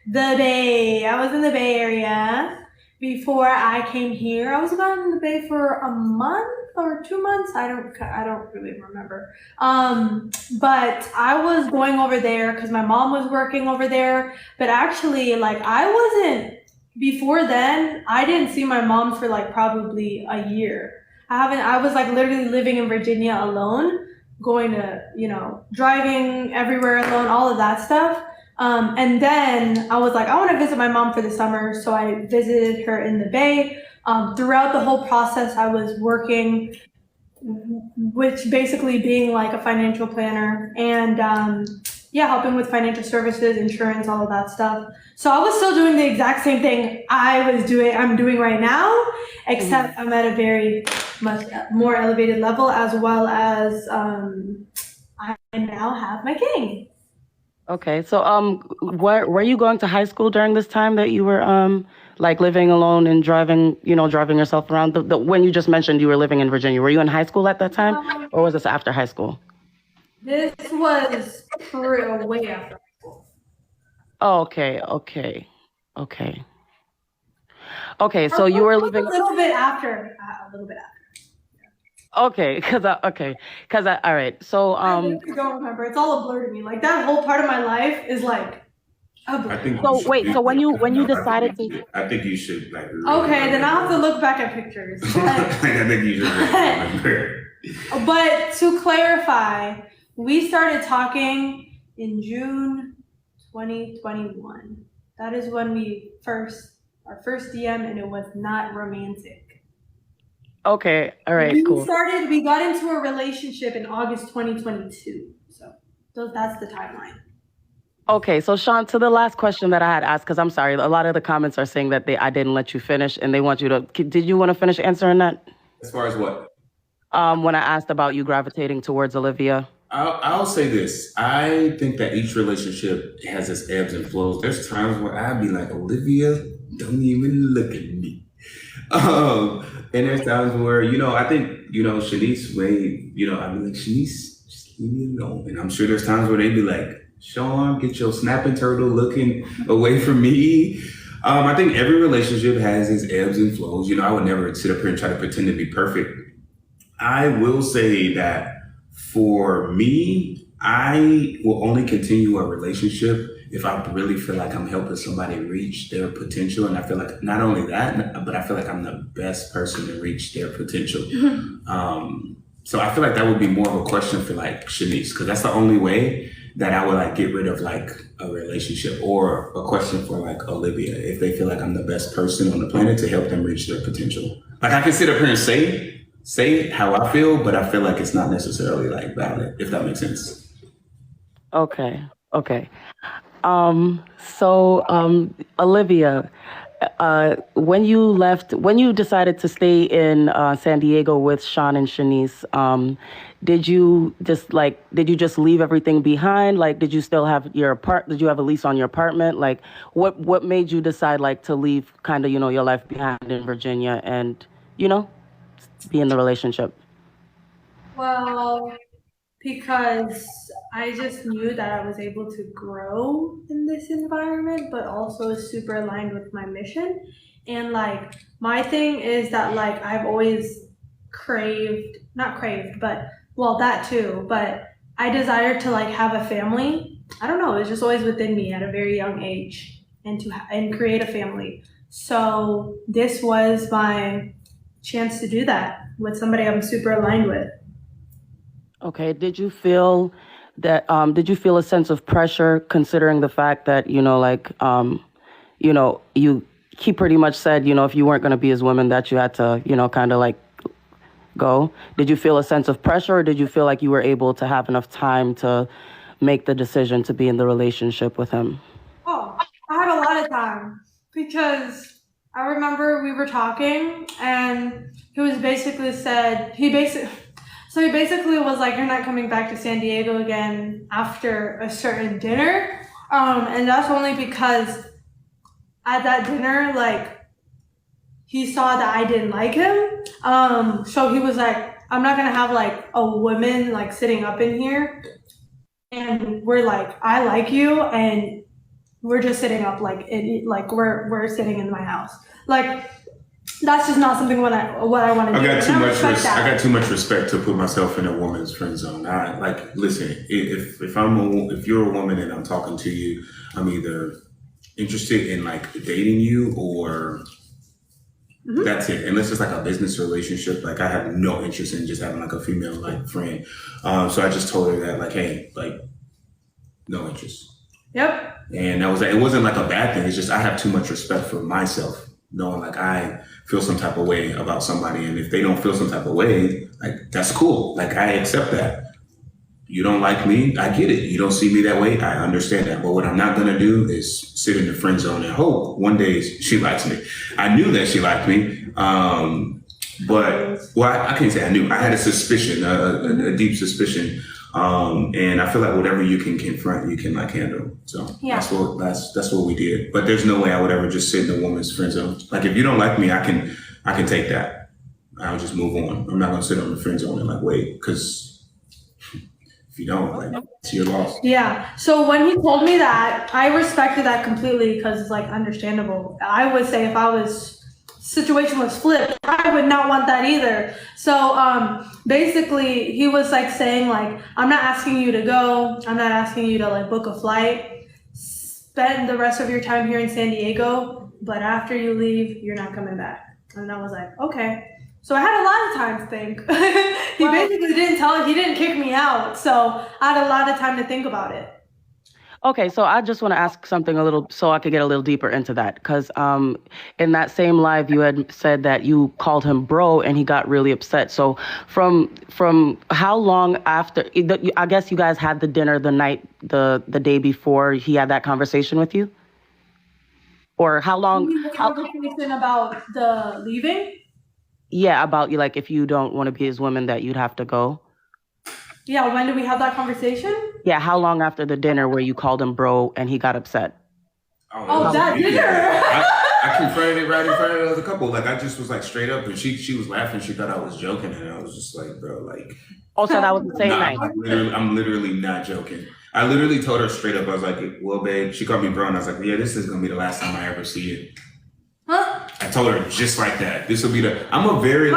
the Bay. I was in the Bay Area before I came here. I was about in the Bay for a month or 2 months. I don't really remember. But I was going over there because my mom was working over there. But actually, like, before then, I didn't see my mom for like probably a year. I was like literally living in Virginia alone, going to, driving everywhere alone, all of that stuff. And then I was like, I want to visit my mom for the summer. So I visited her in the Bay. Throughout the whole process, I was working, which basically being like a financial planner and, helping with financial services, insurance, all of that stuff. So I was still doing the exact same thing I'm doing right now, except I'm at a very much more elevated level, as well as I now have my king. Okay, so were you going to high school during this time that you were like living alone and driving yourself around? When you just mentioned you were living in Virginia, were you in high school at that time, or was this after high school? This was way after high school. Oh, okay. So you were living a little bit after. Okay, all right. So I don't remember. It's all a blur to me. Like that whole part of my life is like a blur. So when you decided to, I think you should like. Okay, then I'll have to look back at pictures. I think you should. But to clarify, we started talking in June 2021. That is when our first DM, and it was not romantic. Okay, all right, cool. We got into a relationship in August 2022. So that's the timeline. Okay, so Sean, to the last question that I had asked, because I'm sorry, a lot of the comments are saying that I didn't let you finish, and they want you to. Did you want to finish answering that? As far as what? When I asked about you gravitating towards Olivia. I'll say this. I think that each relationship has its ebbs and flows. There's times where I'd be like, Olivia, don't even look at me. And there's times where, I think, Shanice may, I'd be like, Shanice, just leave me alone. And I'm sure there's times where they'd be like, Sean, get your snapping turtle looking away from me. I think every relationship has its ebbs and flows. I would never sit up here and try to pretend to be perfect. I will say that for me, I will only continue a relationship if I really feel like I'm helping somebody reach their potential. And I feel like not only that, but I feel like I'm the best person to reach their potential. So I feel like that would be more of a question for like Shanice, because that's the only way that I would like get rid of like a relationship, or a question for like Olivia, if they feel like I'm the best person on the planet to help them reach their potential. Like I can sit up here and say how I feel, but I feel like it's not necessarily like valid, if that makes sense. Okay. Olivia, when you decided to stay in San Diego with Sean and Shanice, did you just leave everything behind? Like, did you still have did you have a lease on your apartment? Like, what made you decide like to leave kind of, your life behind in Virginia and, be in the relationship? Well, because I just knew that I was able to grow in this environment, but also super aligned with my mission. And like, my thing is that like, I've always that too, but I desired to like have a family. I don't know, it was just always within me at a very young age, and create a family. So this was my chance to do that with somebody I'm super aligned with. Okay. Did you feel that did you feel a sense of pressure considering the fact that, he pretty much said, if you weren't going to be his woman, that you had to, kind of like go? Did you feel a sense of pressure, or did you feel like you were able to have enough time to make the decision to be in the relationship with him? Oh, I had a lot of time because I remember we were talking and he basically was like, you're not coming back to San Diego again after a certain dinner. And that's only because at that dinner, like, he saw that I didn't like him. So he was like, I'm not gonna have like a woman like sitting up in here and we're like, I like you and we're just sitting up we're sitting in my house. Like, that's just not something what I want to do. I got too much respect to put myself in a woman's friend zone. Listen, if you're a woman and I'm talking to you, I'm either interested in like dating you or that's it. Unless it's like a business relationship, like I have no interest in just having like a female like friend. So I just told her that like, hey, like no interest. Yep. And that was it. Wasn't like a bad thing. It's just I have too much respect for myself, knowing like I feel some type of way about somebody, and if they don't feel some type of way, like that's cool. Like I accept that. You don't like me, I get it. You don't see me that way, I understand that. But what I'm not gonna do is sit in the friend zone and hope one day she likes me. I knew that she liked me, but I can't say I knew. I had a suspicion, a deep suspicion, and I feel like whatever you can confront, you can like handle. So yeah. That's what we did. But there's no way I would ever just sit in a woman's friend zone. Like if you don't like me, I can take that. I'll just move on. I'm not gonna sit on the friend zone and like wait, because if you don't, like, it's your loss. Yeah. So when he told me that, I respected that completely because it's like understandable. I would say if situation was flipped, I would not want that either. So basically he was like saying like, I'm not asking you to go. I'm not asking you to like book a flight. Spend the rest of your time here in San Diego, but after you leave, you're not coming back. And I was like, okay. So I had a lot of time to think. He basically he didn't kick me out. So I had a lot of time to think about it. Okay, so I just want to ask something so I could get a little deeper into that. Because in that same live, you had said that you called him bro and he got really upset. So from how long after, I guess you guys had the dinner the day before he had that conversation with you? Or how long? Conversation about the leaving? Yeah, about you, like if you don't want to be his woman, that you'd have to go. Yeah, when did we have that conversation? Yeah, how long after the dinner where you called him bro and he got upset? That dinner! I confronted it right in front of the other couple. Like I just was like straight up, and she was laughing. She thought I was joking, and I was just like, bro, like. Oh, so that was the same night. I'm literally not joking. I literally told her straight up. I was like, well, babe. She called me bro, and I was like, yeah, this is gonna be the last time I ever see you. Huh? I told her just like that. This will be I'm a very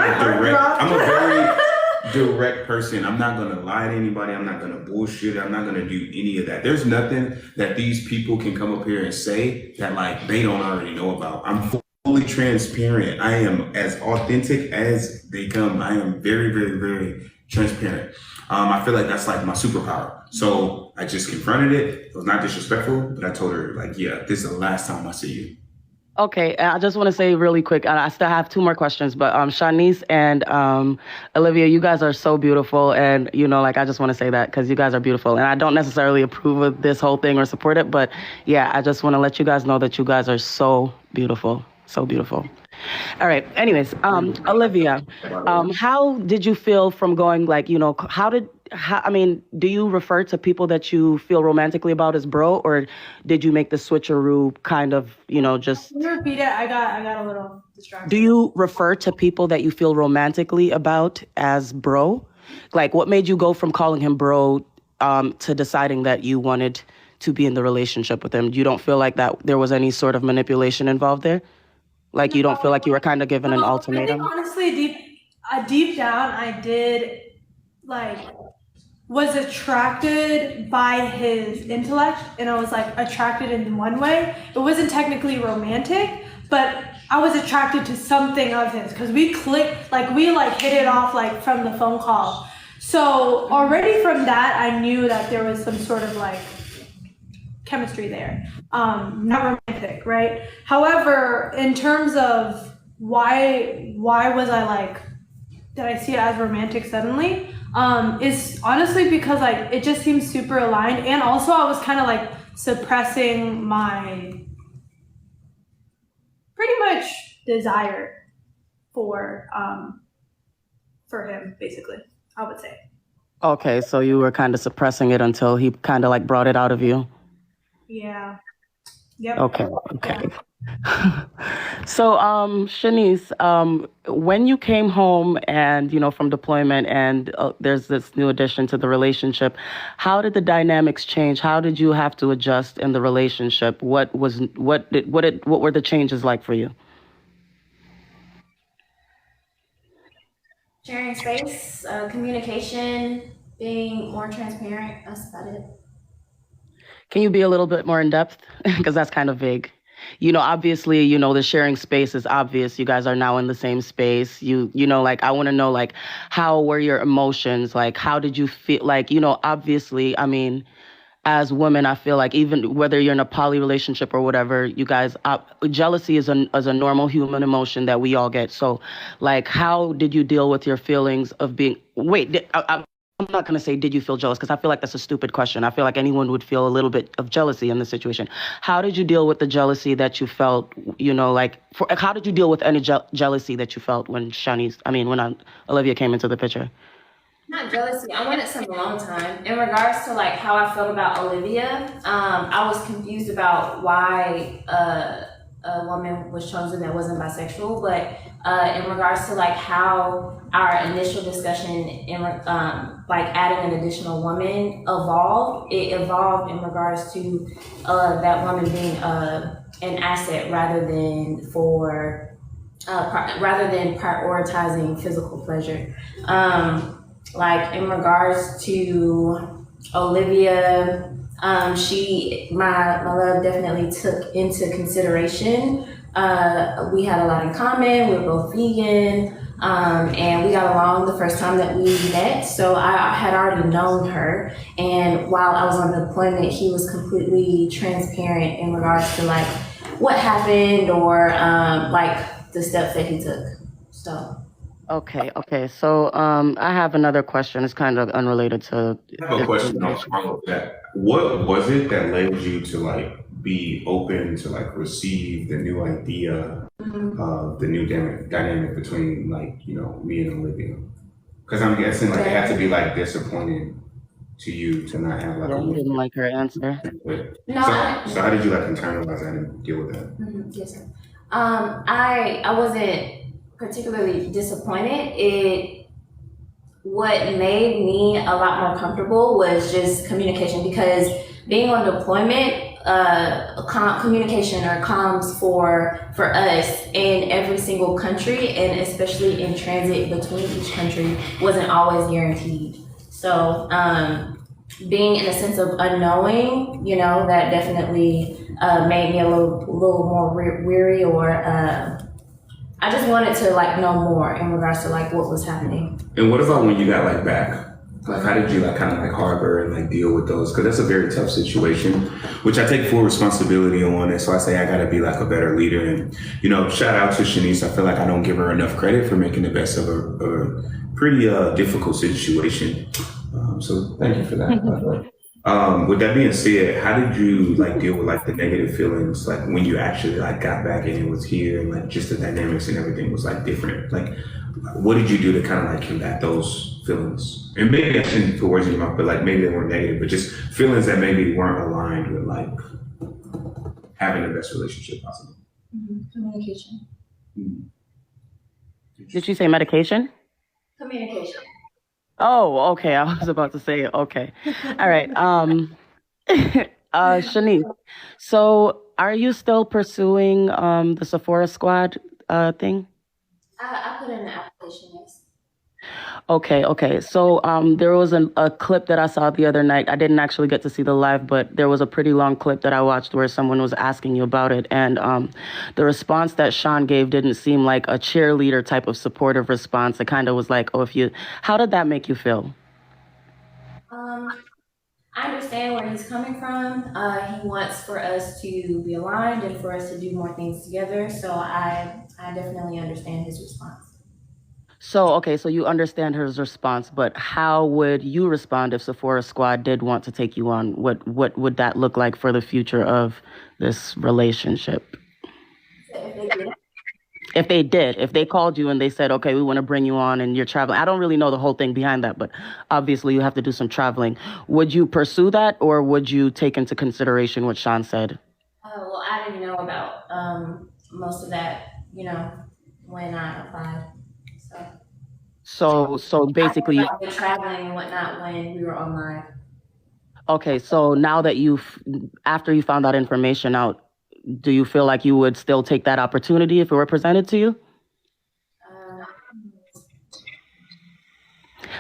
direct person. I'm not gonna lie to anybody. I'm not gonna bullshit. I'm not gonna do any of that. There's nothing that these people can come up here and say that like they don't already know about. I'm fully transparent. I am as authentic as they come. I am very, very, very transparent. I feel like that's like my superpower. So I just confronted it. It was not disrespectful, but I told her like, yeah, this is the last time I see you. Okay, I just want to say really quick, I still have two more questions, but Shanice and Olivia, you guys are so beautiful, and I just want to say that because you guys are beautiful, and I don't necessarily approve of this whole thing or support it, but yeah, I just want to let you guys know that you guys are so beautiful, so beautiful. All right, anyways, Olivia, how did you feel from going, do you refer to people that you feel romantically about as bro, or did you make the switcheroo kind of, just... Can you repeat it? I got a little distracted. Do you refer to people that you feel romantically about as bro? Like, what made you go from calling him bro to deciding that you wanted to be in the relationship with him? You don't feel like that there was any sort of manipulation involved there? Like, you don't feel like you were kind of given an ultimatum? I think honestly, deep down, I did, was attracted by his intellect, and I was attracted in one way. It wasn't technically romantic, but I was attracted to something of his because we clicked, we hit it off from the phone call. So already from that, I knew that there was some sort of like chemistry there. Not romantic, right? However, in terms of why was I like, did I see it as romantic suddenly? Is honestly because like it just seems super aligned, and also I was kind of like suppressing my pretty much desire for him, basically, I would say. Okay, so you were kind of suppressing it until he kind of like brought it out of you. Yeah. Yep. Okay. So, Shanice, when you came home and, from deployment and there's this new addition to the relationship, how did the dynamics change? How did you have to adjust in the relationship? What were the changes like for you? Sharing space, communication, being more transparent. That's about it. Can you be a little bit more in depth? Because that's kind of vague. Obviously, the sharing space is obvious. You guys are now in the same space. Like, I want to know, like, how were your emotions? Like, how did you feel? Like, obviously, I mean, as women, I feel like even whether you're in a poly relationship or whatever, you guys, jealousy is a normal human emotion that we all get. So, like, how did you deal with your feelings of being, I'm not going to say, did you feel jealous? Because I feel like that's a stupid question. I feel like anyone would feel a little bit of jealousy in this situation. How did you deal with the jealousy that you felt, how did you deal with any jealousy that you felt when Olivia came into the picture? Not jealousy. I wanted some alone time. In regards to like how I felt about Olivia, I was confused about why a woman was chosen that wasn't bisexual, but in regards to like how our initial discussion in like adding an additional woman evolved, it evolved in regards to that woman being an asset rather than prioritizing physical pleasure. Like in regards to Olivia, my love definitely took into consideration. We had a lot in common. We were both vegan, and we got along the first time that we met. So I had already known her, and while I was on deployment, he was completely transparent in regards to like what happened or like the steps that he took. So. Okay. So I have another question. It's kind of unrelated to. I have a question on all of that. What was it that led you to like be open to like receive the new idea of the new dynamic between like, me and Olivia? Because I'm guessing like it had to be like disappointing to you to not have like. I didn't like her answer. No. So how did you like internalize that and deal with that? Mm-hmm. Yes, sir. I wasn't particularly disappointed. What made me a lot more comfortable was just communication, because being on deployment, communication or comms for us in every single country, and especially in transit between each country, wasn't always guaranteed. So being in a sense of unknowing, that definitely made me a little more weary, or I just wanted to like know more in regards to like what was happening. And what about when you got like back? Like how did you like kind of like harbor and like deal with those? Because that's a very tough situation, which I take full responsibility on. And so I say I gotta be like a better leader. And shout out to Shanice. I feel like I don't give her enough credit for making the best of a pretty difficult situation. So thank you for that, by the way. With that being said, how did you like deal with like the negative feelings, like when you actually like got back and it was here and like just the dynamics and everything was like different? Like, what did you do to kind of like combat those feelings? And maybe I shouldn't put words in your mouth, but like maybe they weren't negative, but just feelings that maybe weren't aligned with like having the best relationship possible. Communication. Did you say medication? Communication. Oh, okay. I was about to say, okay. All right. Shanice, so are you still pursuing the Sephora Squad thing? I put in an application, yes. Okay. So there was a clip that I saw the other night. I didn't actually get to see the live, but there was a pretty long clip that I watched where someone was asking you about it. And the response that Sean gave didn't seem like a cheerleader type of supportive response. It kind of was like, how did that make you feel? I understand where he's coming from. He wants for us to be aligned and for us to do more things together. So I definitely understand his response. So, okay, so you understand his response, but how would you respond if Sephora Squad did want to take you on? What would that look like for the future of this relationship? If they called you and they said, okay, we want to bring you on and you're traveling. I don't really know the whole thing behind that, but obviously you have to do some traveling. Would you pursue that, or would you take into consideration what Sean said? Well, I didn't know about most of that, when I applied. So basically, I knew about the traveling and whatnot when we were online. okay, so now that after you found that information out, do you feel like you would still take that opportunity if it were presented to you?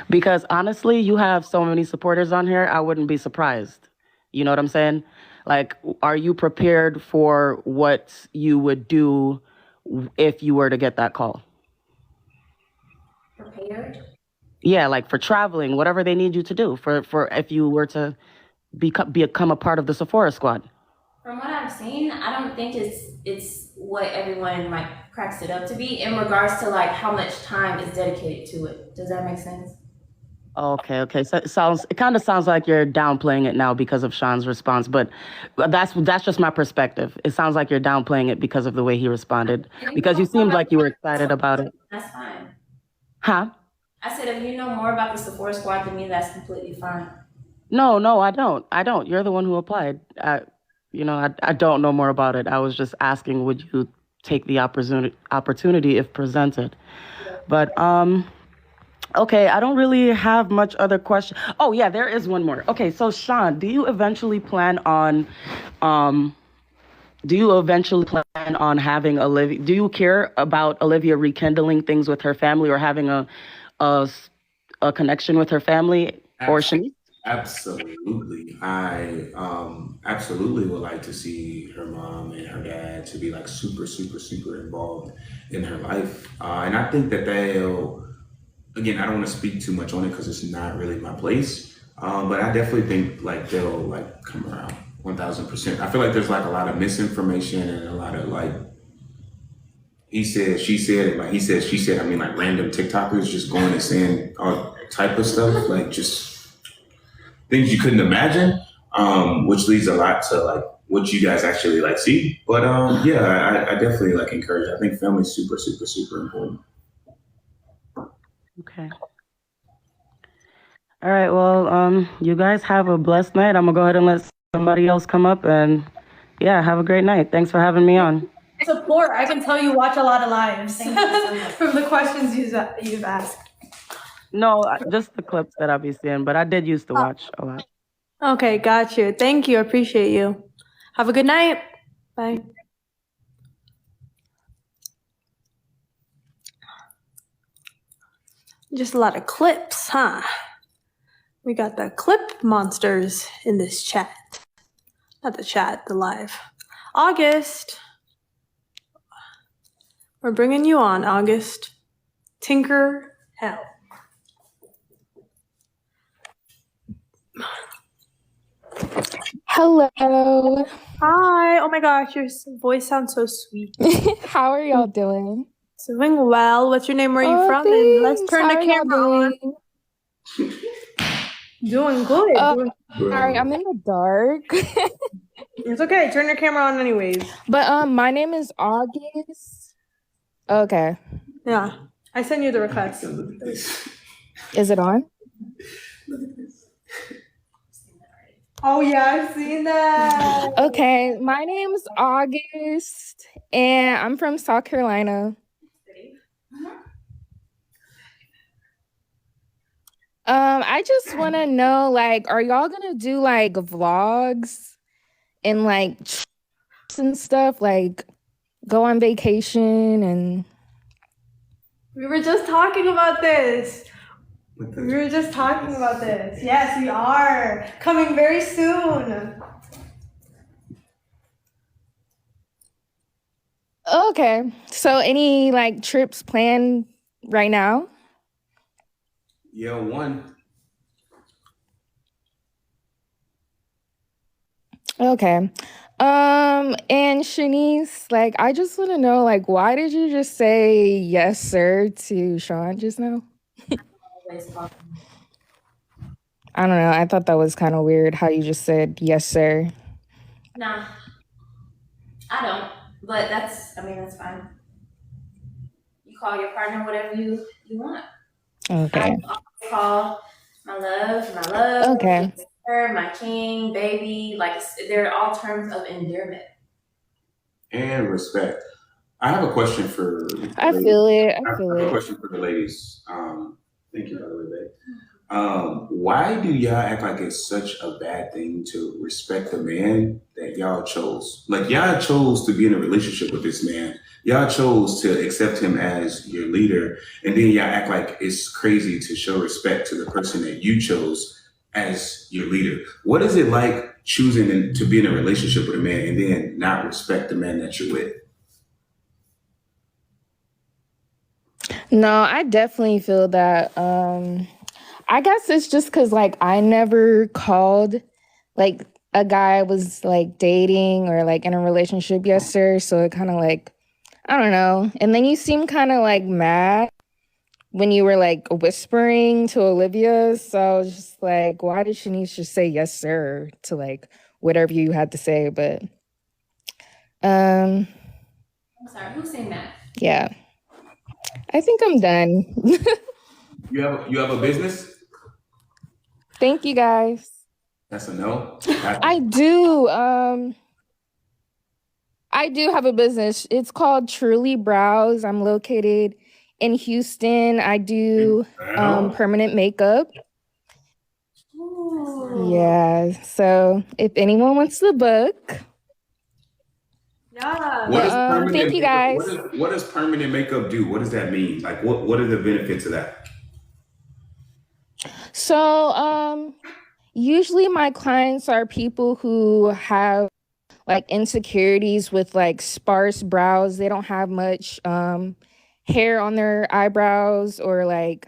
Because honestly, you have so many supporters on here, I wouldn't be surprised. You know what I'm saying? Like, are you prepared for what you would do if you were to get that call? Prepared? Yeah, like for traveling, whatever they need you to do for if you were to become a part of the Sephora Squad. From what I've seen, I don't think it's what everyone cracks it up to be in regards to how much time is dedicated to it. Does that make sense? Okay. So it kind of sounds like you're downplaying it now because of Sean's response, but that's just my perspective. It sounds like you're downplaying it because of the way he responded, because you seemed like you were excited about it. That's fine. Huh? I said if you know more about the Sephora Squad than me, that's completely fine. No, I don't. You're the one who applied. I don't know more about it. I was just asking, would you take the opportunity if presented? But okay, I don't really have much other question. Oh yeah, there is one more. Okay, so Sean, do you eventually plan on having Olivia? Do you care about Olivia rekindling things with her family or having a connection with her family or Shanice? Absolutely. I absolutely would like to see her mom and her dad to be super, super, super involved in her life. And I think that again, I don't want to speak too much on it because it's not really my place. But I definitely think they'll come around 1000%. I feel like there's a lot of misinformation and a lot of he said, she said, and he said, she said. I mean, random TikTokers just going and saying all type of stuff, just things you couldn't imagine, which leads a lot to what you guys actually see. But yeah, I definitely encourage it. I think family is super, super, super important. Okay. All right. Well, you guys have a blessed night. I'm gonna go ahead and let somebody else come up, and yeah, have a great night. Thanks for having me on. Support. I can tell you watch a lot of lives from the questions you've asked. No, just the clips that I'll be seeing, but I did used to watch a lot. Okay, got you. Thank you. I appreciate you. Have a good night. Bye. Just a lot of clips, huh? We got the clip monsters in this chat. Not the chat, the live. August. We're bringing you on, August. Tinker Hell. Hello. Hi. Oh my gosh, your voice sounds so sweet. How are y'all doing? Doing well. What's your name? Where are you from? Thanks. And let's turn How the are y'all camera on. Doing good. Sorry, I'm in the dark. It's okay. Turn your camera on anyways. But my name is August. Okay. Yeah. I sent you the request. Is it on? Oh yeah, I've seen that. Okay. My name's August and I'm from South Carolina. I just want to know, are y'all gonna do vlogs and trips and stuff, go on vacation and? We were just talking about this. Yes, we are coming very soon. Okay. So any trips planned right now? Yeah, one. Okay. And Shanice, like, I just want to know, like, why did you just say yes, sir, to Sean just now? I don't know. I thought that was kind of weird how you just said yes, sir. Nah, I don't. But that's fine. You call your partner whatever you want. Okay. I always call my love, Okay. sir, my king, baby. Like, they're all terms of endearment. And respect. I have a question for the I ladies. feel it. I I feel have a it. question for the ladies. Thank you, by the way, babe. Why do y'all act like it's such a bad thing to respect the man that y'all chose? Like, y'all chose to be in a relationship with this man. Y'all chose to accept him as your leader, and then y'all act like it's crazy to show respect to the person that you chose as your leader. What is it like choosing to be in a relationship with a man and then not respect the man that you're with? No, I definitely feel that. I guess it's just because, like, I never called, like, a guy I was, like, dating or, like, in a relationship, yes, sir. So it kind of, like, I don't know. And then you seem kind of, like, mad when you were, like, whispering to Olivia. So I was just like, why did Shanice just say yes, sir, to, like, whatever you had to say? But, I'm sorry, who's saying that? yeah. I think I'm done. You have a business? Thank you, guys. That's a no. I do. I do have a business. It's called Truly Brows. I'm located in Houston. I do permanent makeup. Ooh. Yeah. So if anyone wants the book. Yeah. What is permanent Thank you, makeup? guys. What does permanent makeup do? What does that mean? Like, what are the benefits of that? So usually my clients are people who have like insecurities with like sparse brows. They don't have much hair on their eyebrows, or like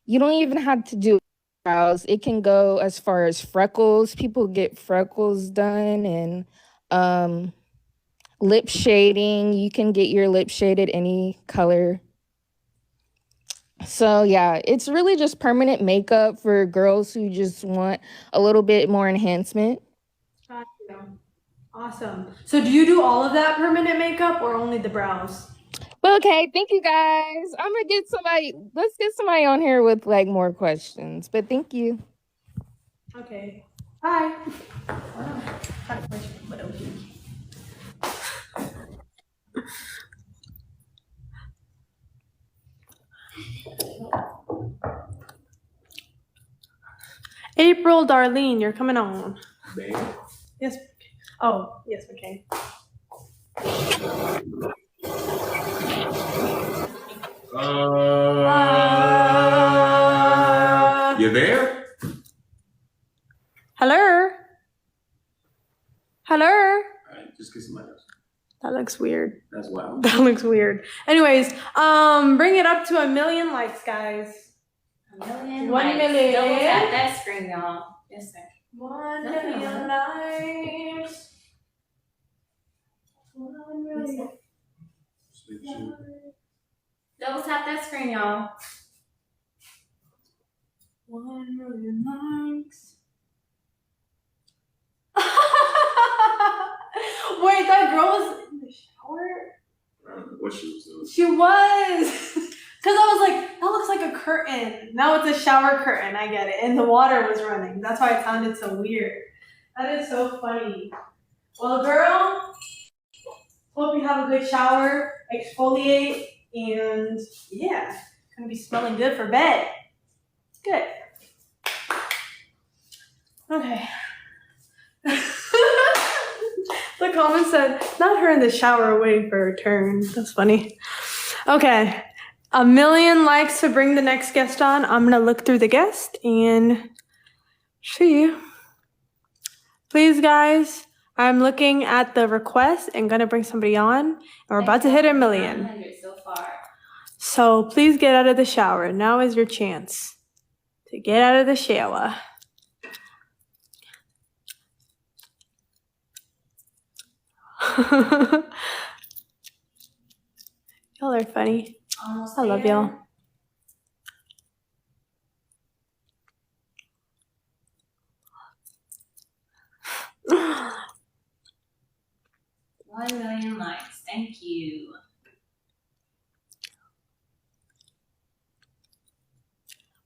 you don't even have to do brows. It can go as far as freckles. People get freckles done, and lip shading. You can get your lip shaded any color. So yeah, it's really just permanent makeup for girls who just want a little bit more enhancement. Got you. Awesome. So do you do all of that permanent makeup or only the brows? Okay, thank you guys. I'm gonna get somebody. Let's get somebody on here with like more questions. But thank you. Okay. Bye. Got a question, but okay. April, Darlene, you're coming on. Babe? Yes. Oh, yes, okay. You there? Hello? Hello? All right, just get somebody else. That looks weird. That's wild. That looks weird. Anyways, bring it up to 1 million likes, guys. 1 million 1 likes. million. Double tap that screen, y'all. Yes, sir. 1 million likes. 1 million. Double tap that screen, y'all. 1 million likes. Wait, that girl was in the shower? I don't know what she was doing. She was. Because I was like, that looks like a curtain. Now it's a shower curtain. I get it. And the water was running. That's why it sounded so weird. That is so funny. Well, girl, hope you have a good shower, exfoliate, and yeah, gonna be smelling good for bed. Good. Okay. The comment said, not her in the shower waiting for her turn. That's funny. Okay. 1 million likes to bring the next guest on. I'm gonna look through the guest and see. Please, guys, I'm looking at the request and gonna bring somebody on. And we're about to hit 1 million. 900 so far. So please get out of the shower. Now is your chance to get out of the shower. Y'all are funny. Almost I love there. y'all. One million likes. Thank you.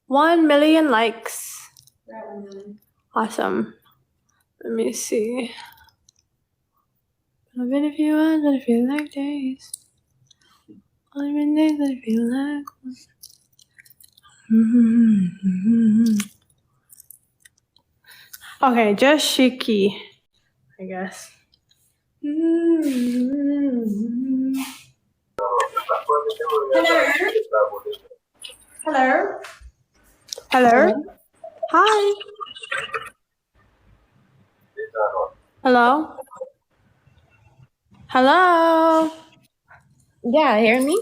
1 million likes. We're at 1 million. Awesome. Let me see. I've been a few hours, but I feel like days. Only been days, but I feel like. Okay, just Shiki, I guess. Hello. Hello. Hi. Hello. Hello. Yeah, hear me?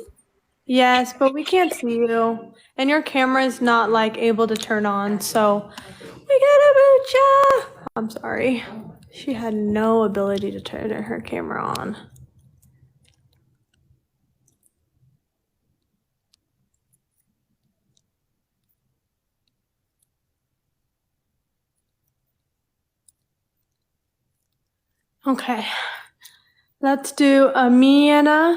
Yes, but we can't see you. And your camera is not like able to turn on, so we gotta boot ya. I'm sorry. She had no ability to turn her camera on. Okay. Let's do Miana.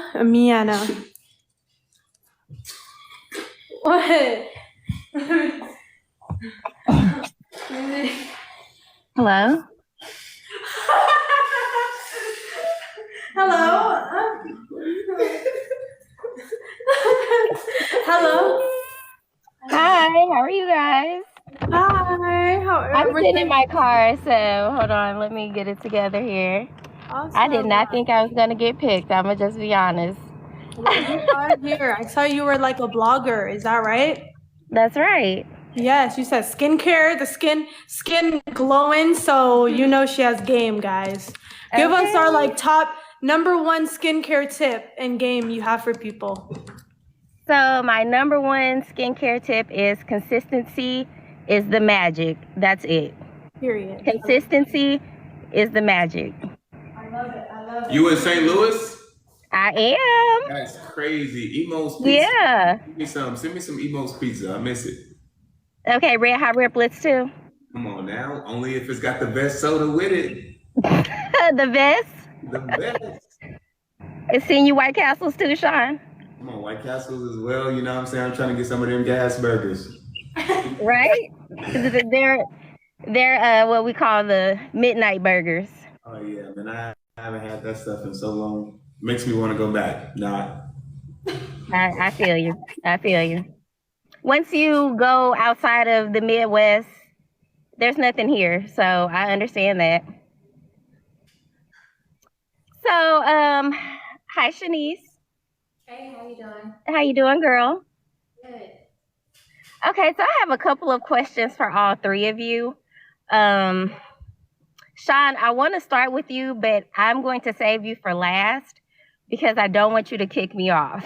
What? Hello? Hello. Hello. Hi, how are you guys? Hi. How I'm sitting in everything? my car, so hold on, let me get it together here. Awesome. I did not think I was gonna get picked, I'ma just be honest. Well, you are here. I saw you were like a blogger. Is that right? That's right. Yes, you said skincare, the skin glowing, so you know she has game, guys. Give us our like top #1 skincare tip and game you have for people. So my #1 skincare tip is consistency is the magic. That's it. Period. Consistency is the magic. I love it. I love it. You in St. Louis? I am. That's crazy. Emo's pizza. Yeah. Give me some. Send me some Emo's pizza. I miss it. Okay, red hot riplets too. Come on now. Only if it's got the best soda with it. The best. The best. It's seen you White Castles too, Sean. Come on, White Castles as well. You know what I'm saying? I'm trying to get some of them gas burgers. Right? They're what we call the midnight burgers. Oh yeah, man. I haven't had that stuff in so long. Makes me want to go back. Nah. I feel you. I feel you. Once you go outside of the Midwest, there's nothing here. So I understand that. So, hi Shanice. Hey, how you doing? How you doing, girl? Good. Okay, so I have a couple of questions for all three of you. Sean, I want to start with you, but I'm going to save you for last because I don't want you to kick me off.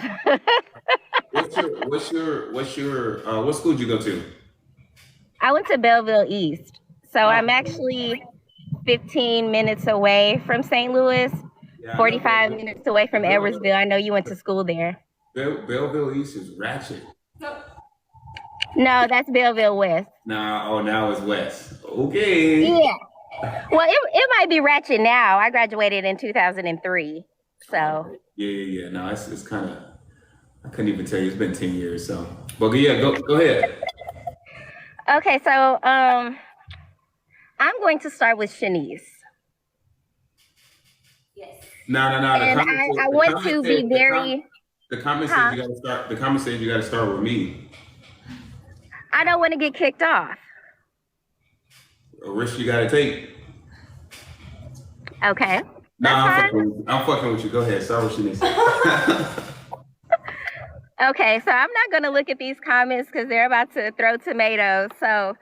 What school did you go to? I went to Belleville East. So I'm actually 15 minutes away from St. Louis, 45 minutes away from Edwardsville. I know you went to school there. Belleville East is ratchet. No, that's Belleville West. Now it's West. Okay. Yeah. Well, it might be ratchet now. I graduated in 2003. So. Yeah. No, it's kind of, I couldn't even tell you. It's been 10 years, so. But yeah, go ahead. Okay, so I'm going to start with Shanice. Yes. No. And I want to be very. The comment said you got to start. The comment said you got to start with me. I don't want to get kicked off. A risk you got to take. Okay. I'm fucking with you. Go ahead. Start with Shanice. Okay, so I'm not going to look at these comments because they're about to throw tomatoes. So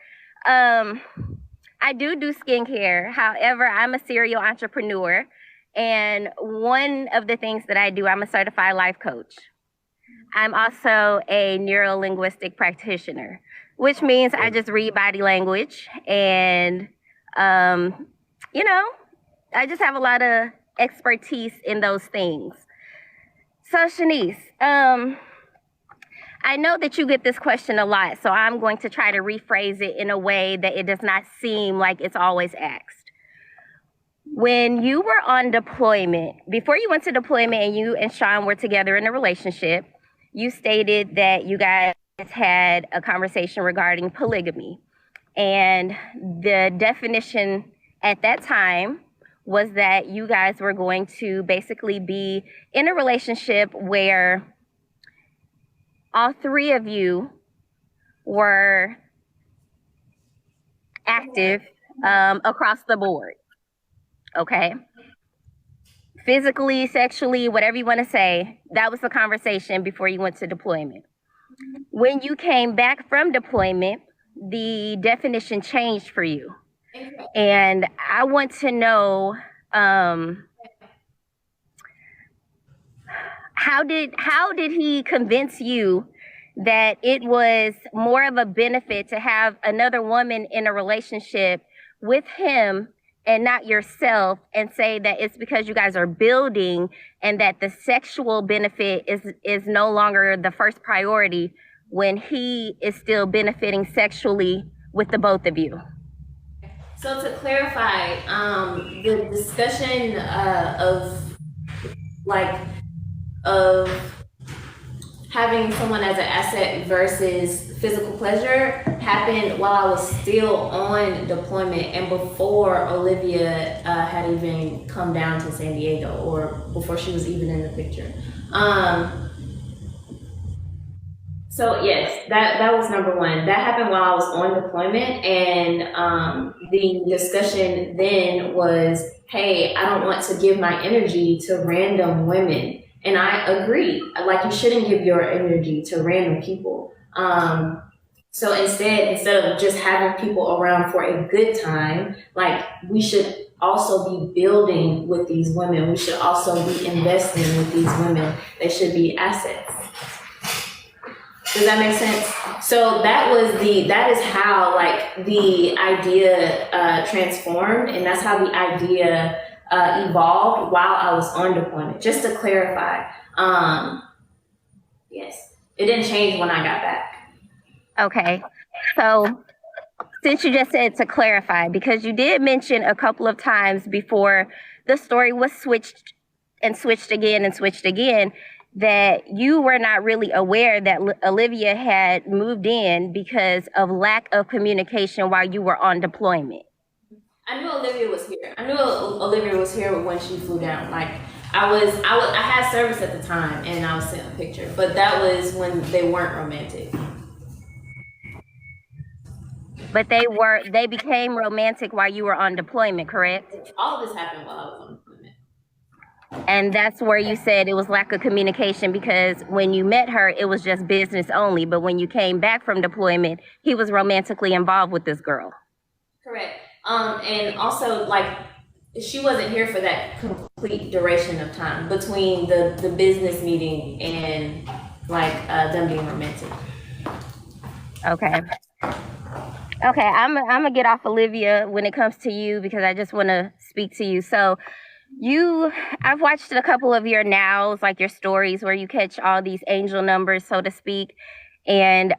I do skincare. However, I'm a serial entrepreneur. And one of the things that I do, I'm a certified life coach. I'm also a neuro-linguistic practitioner, which means I just read body language. And, I just have a lot of expertise in those things. So Shanice, I know that you get this question a lot, so I'm going to try to rephrase it in a way that it does not seem like it's always asked. When you were on deployment, before you went to deployment and you and Sean were together in a relationship, you stated that you guys had a conversation regarding polygamy. And the definition at that time was that you guys were going to basically be in a relationship where all three of you were active across the board, okay? Physically, sexually, whatever you want to say, that was the conversation before you went to deployment. When you came back from deployment, the definition changed for you. And I want to know, how did he convince you that it was more of a benefit to have another woman in a relationship with him and not yourself, and say that it's because you guys are building and that the sexual benefit is no longer the first priority when he is still benefiting sexually with the both of you? So to clarify, the discussion of having someone as an asset versus physical pleasure happened while I was still on deployment and before Olivia had even come down to San Diego, or before she was even in the picture. So yes, that was number one. That happened while I was on deployment, and the discussion then was, hey, I don't want to give my energy to random women. And I agree, like, you shouldn't give your energy to random people. So instead of just having people around for a good time, like, we should also be building with these women. We should also be investing with these women. They should be assets. Does that make sense? So that is how, like, the idea transformed, and that's how the idea evolved while I was on deployment. Just to clarify, yes, it didn't change when I got back. Okay, so since you just said to clarify, because you did mention a couple of times before the story was switched again, that you were not really aware that Olivia had moved in because of lack of communication while you were on deployment. I knew Olivia was here. I knew Olivia was here when she flew down. Like, I had service at the time, and I was sent a picture, but that was when they weren't romantic. But they became romantic while you were on deployment, correct? All of this happened while I was on deployment. And that's where you said it was lack of communication, because when you met her, it was just business only. But when you came back from deployment, he was romantically involved with this girl. Correct. And also, like, she wasn't here for that complete duration of time between the business meeting and, like, them being romantic. Okay. Okay, I'm gonna get off Olivia when it comes to you, because I just want to speak to you. So I've watched a couple of your nows, like your stories where you catch all these angel numbers, so to speak. And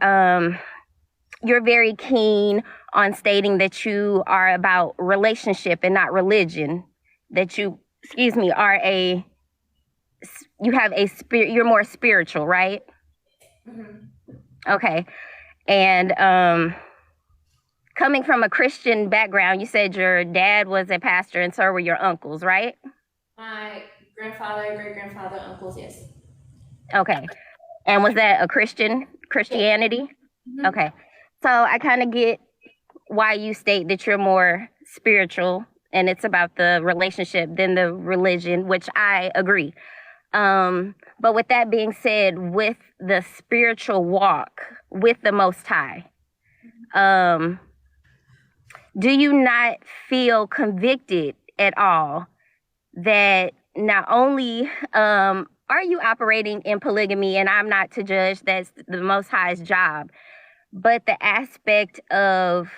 you're very keen on stating that you are about relationship and not religion, that you, you're more spiritual, right? Mm-hmm. Okay. And coming from a Christian background, you said your dad was a pastor and so were your uncles, right? My grandfather, great-grandfather, uncles, yes. Okay. And was that a Christianity? Mm-hmm. Okay. So I kind of get why you state that you're more spiritual and it's about the relationship than the religion, which I agree. But with that being said, with the spiritual walk with the Most High, do you not feel convicted at all that not only are you operating in polygamy, and I'm not to judge, that's the Most High's job, but the aspect of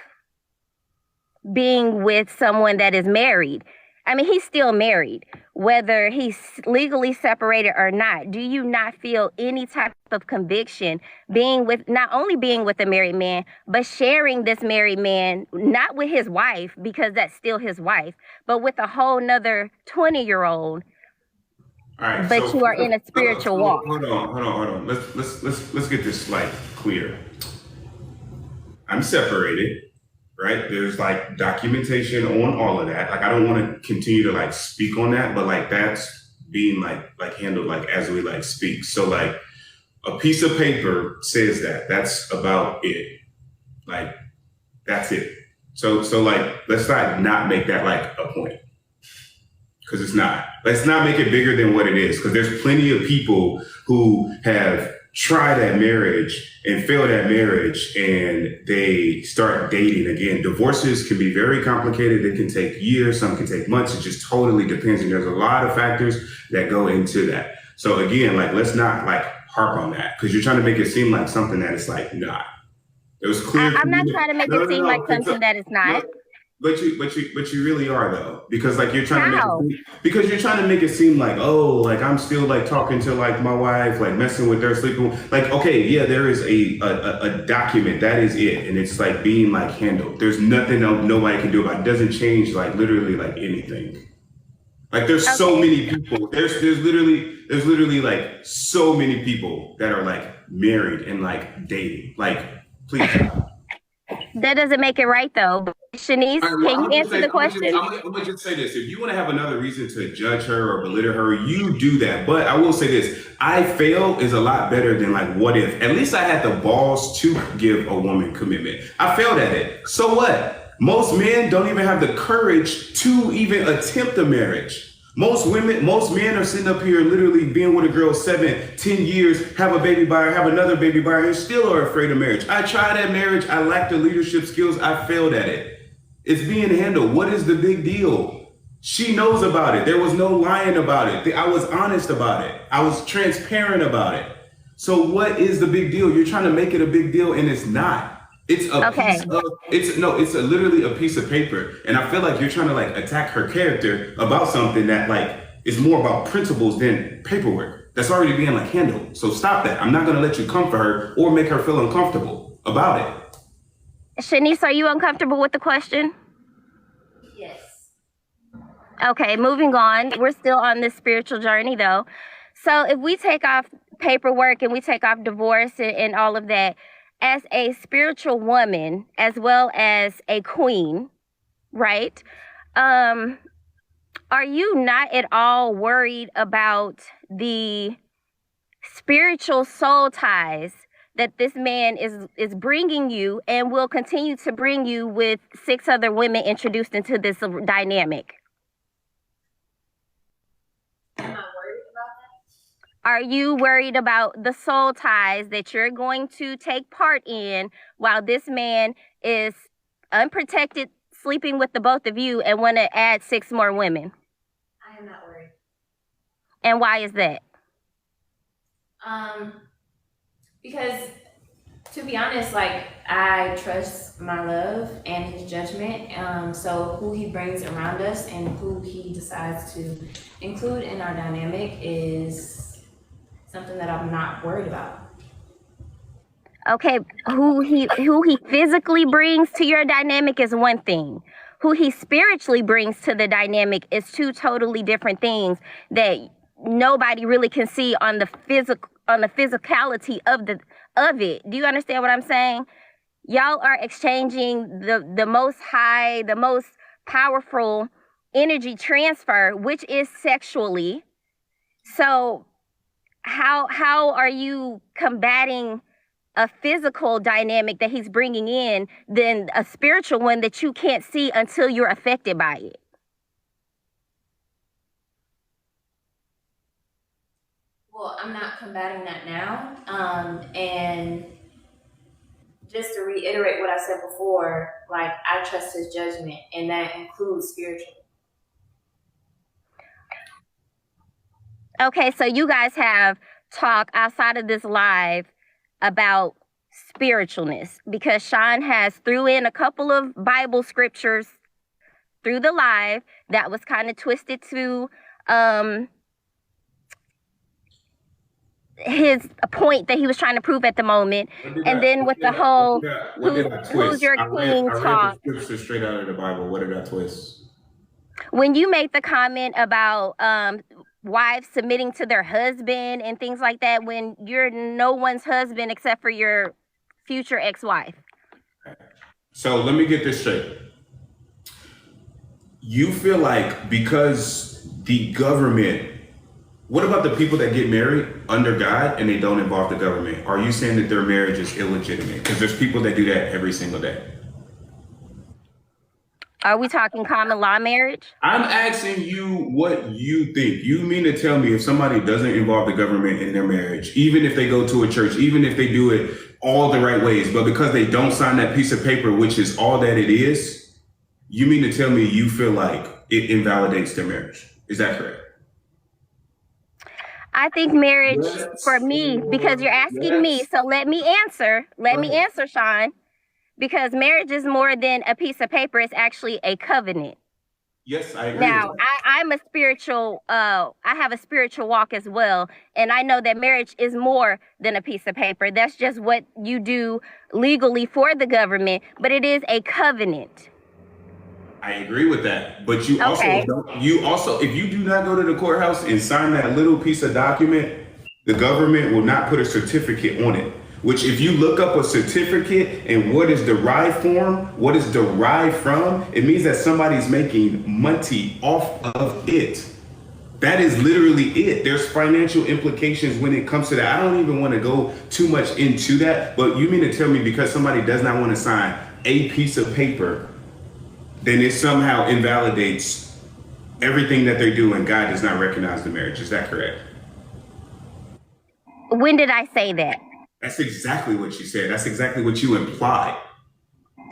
being with someone that is married? I mean, he's still married, whether he's legally separated or not. Do you not feel any type of conviction not only being with a married man, but sharing this married man, not with his wife, because that's still his wife, but with a whole nother 20-year-old? All right, but you are in a spiritual walk. Hold on. Let's get this like clear. I'm separated. Right? There's like documentation on all of that. Like, I don't want to continue to like speak on that, but like that's being like handled like as we like speak. So like a piece of paper says that's about it. Like, that's it. So like, let's not make that like a point. Cause it's not. Let's not make it bigger than what it is. Cause there's plenty of people who have tried that marriage and failed that marriage and they start dating again. Divorces can be very complicated. They can take years, some can take months. It just totally depends. And there's a lot of factors that go into that. So again, like, let's not like harp on that because you're trying to make it seem like something that it's like not. It was clear. I'm not trying to make it seem like something that it's not. But you really are though, because like you're trying to make it seem like, oh, like I'm still like talking to like my wife, like messing with her, sleeping. Like, okay, yeah, there is a document, that is it, and it's like being like handled. There's nothing nobody can do about it. It doesn't change like literally like anything. Like there's so many people. There's literally like so many people that are like married and like dating. Like, please. That doesn't make it right, though. Shanice, can you answer the question? I'm gonna just say this. If you want to have another reason to judge her or belittle her, you do that. But I will say this. I fail is a lot better than like what if. At least I had the balls to give a woman commitment. I failed at it. So what? Most men don't even have the courage to even attempt a marriage. Most men are sitting up here literally being with a girl 7, 10 years, have a baby by her, have another baby by her, and still are afraid of marriage. I tried that marriage. I lacked the leadership skills. I failed at it. It's being handled. What is the big deal? She knows about it. There was no lying about it. I was honest about it. I was transparent about it. So what is the big deal? You're trying to make it a big deal and it's not. It's literally a piece of paper. And I feel like you're trying to like attack her character about something that like is more about principles than paperwork. That's already being like handled. So stop that. I'm not going to let you comfort her or make her feel uncomfortable about it. Shanice, are you uncomfortable with the question? Yes. Okay, moving on. We're still on this spiritual journey though. So if we take off paperwork and we take off divorce and all of that, as a spiritual woman, as well as a queen, right? Are you not at all worried about the spiritual soul ties that this man is bringing you and will continue to bring you with 6 other women introduced into this dynamic? Am I worried about that? Are you worried about the soul ties that you're going to take part in while this man is unprotected, sleeping with the both of you and want to add 6 more women? I am not worried. And why is that? Because to be honest, like I trust my love and his judgment. So who he brings around us and who he decides to include in our dynamic is something that I'm not worried about. Okay, who he physically brings to your dynamic is one thing. Who he spiritually brings to the dynamic is 2 totally different things that nobody really can see on the physicality of it. Do you understand what I'm saying? Y'all are exchanging the most high, the most powerful energy transfer, which is sexually. So how are you combating a physical dynamic that he's bringing in than a spiritual one that you can't see until you're affected by it? Well, I'm not combating that now. And just to reiterate what I said before, like I trust his judgment, and that includes spiritual. Okay, so you guys have talked outside of this live about spiritualness because Sean has threw in a couple of Bible scriptures through the live that was kind of twisted to his point that he was trying to prove at the moment, and then with the whole who's your king talk. I read the scripture straight out of the Bible. What did I twist? When you made the comment about wives submitting to their husband and things like that, when you're no one's husband except for your future ex-wife. So let me get this straight. You feel like because the government, what about the people that get married under God and they don't involve the government? Are you saying that their marriage is illegitimate? Because there's people that do that every single day. Are we talking common law marriage? I'm asking you what you think. You mean to tell me if somebody doesn't involve the government in their marriage, even if they go to a church, even if they do it all the right ways, but because they don't sign that piece of paper, which is all that it is, you mean to tell me you feel like it invalidates their marriage? Is that correct? I think marriage for me, because you're asking me, so let me answer. Let me answer, Sean. Because marriage is more than a piece of paper. It's actually a covenant. Yes, I agree. Now, I'm a spiritual, I have a spiritual walk as well. And I know that marriage is more than a piece of paper. That's just what you do legally for the government. But it is a covenant. I agree with that. But you also, if you do not go to the courthouse and sign that little piece of document, the government will not put a certificate on it. Which if you look up a certificate and what is derived from, what is derived from, it means that somebody's making money off of it. That is literally it. There's financial implications when it comes to that. I don't even want to go too much into that, but you mean to tell me because somebody does not want to sign a piece of paper, then it somehow invalidates everything that they do and God does not recognize the marriage. Is that correct? When did I say that? That's exactly what you said. That's exactly what you implied.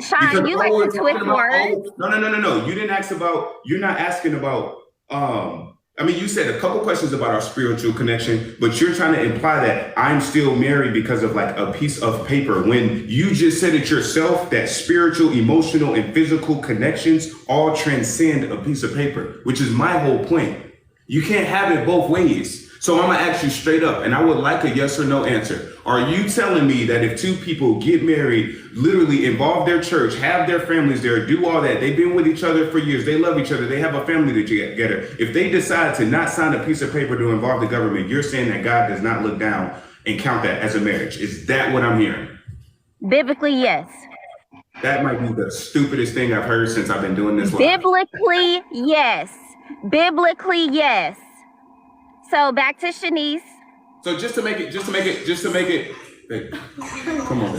Sean, you like to twist words. No. You didn't ask about, you're not asking about, you said a couple questions about our spiritual connection, but you're trying to imply that I'm still married because of like a piece of paper when you just said it yourself that spiritual, emotional, and physical connections all transcend a piece of paper, which is my whole point. You can't have it both ways. So I'm gonna ask you straight up, and I would like a yes or no answer. Are you telling me that if two people get married, literally involve their church, have their families there, do all that, they've been with each other for years, they love each other, they have a family together, if they decide to not sign a piece of paper to involve the government, you're saying that God does not look down and count that as a marriage? Is that what I'm hearing? Biblically, yes. That might be the stupidest thing I've heard since I've been doing this live. Biblically, yes. Biblically, yes. So back to Shanice. So just to make it, hey, come on.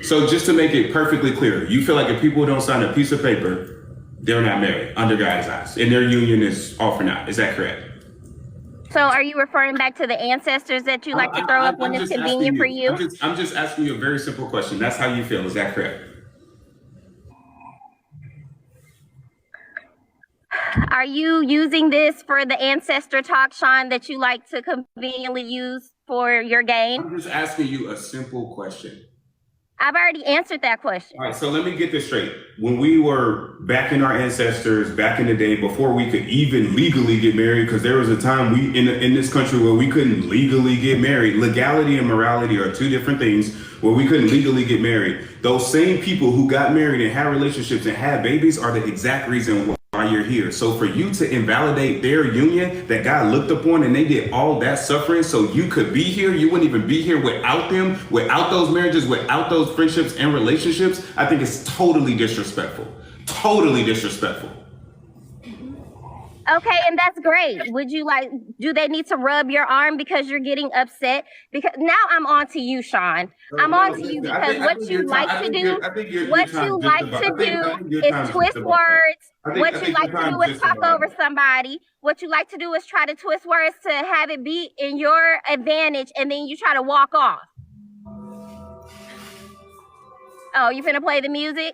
So just to make it perfectly clear, you feel like if people don't sign a piece of paper, they're not married under God's eyes, and their union is off or not. Is that correct? So are you referring back to the ancestors that you like to throw up when it's convenient for you? I'm just asking you a very simple question. That's how you feel. Is that correct? Are you using this for the ancestor talk, Sean, that you like to conveniently use for your gain? I'm just asking you a simple question. I've already answered that question. All right, so let me get this straight. When we were back in our ancestors, back in the day, before we could even legally get married, because there was a time in this country where we couldn't legally get married. Legality and morality are two different things where we couldn't legally get married. Those same people who got married and had relationships and had babies are the exact reason why you're here. So for you to invalidate their union that God looked upon and they did all that suffering so you could be here, you wouldn't even be here without them, without those marriages, without those friendships and relationships, I think it's totally disrespectful. Totally disrespectful. Okay, and that's great. Do they need to rub your arm because you're getting upset? Because now I'm on to you, Sean. I'm on to you because what you like to do is twist words. What you like to do is talk over somebody. What you like to do is try to twist words to have it be in your advantage, and then you try to walk off. Oh, you finna play the music?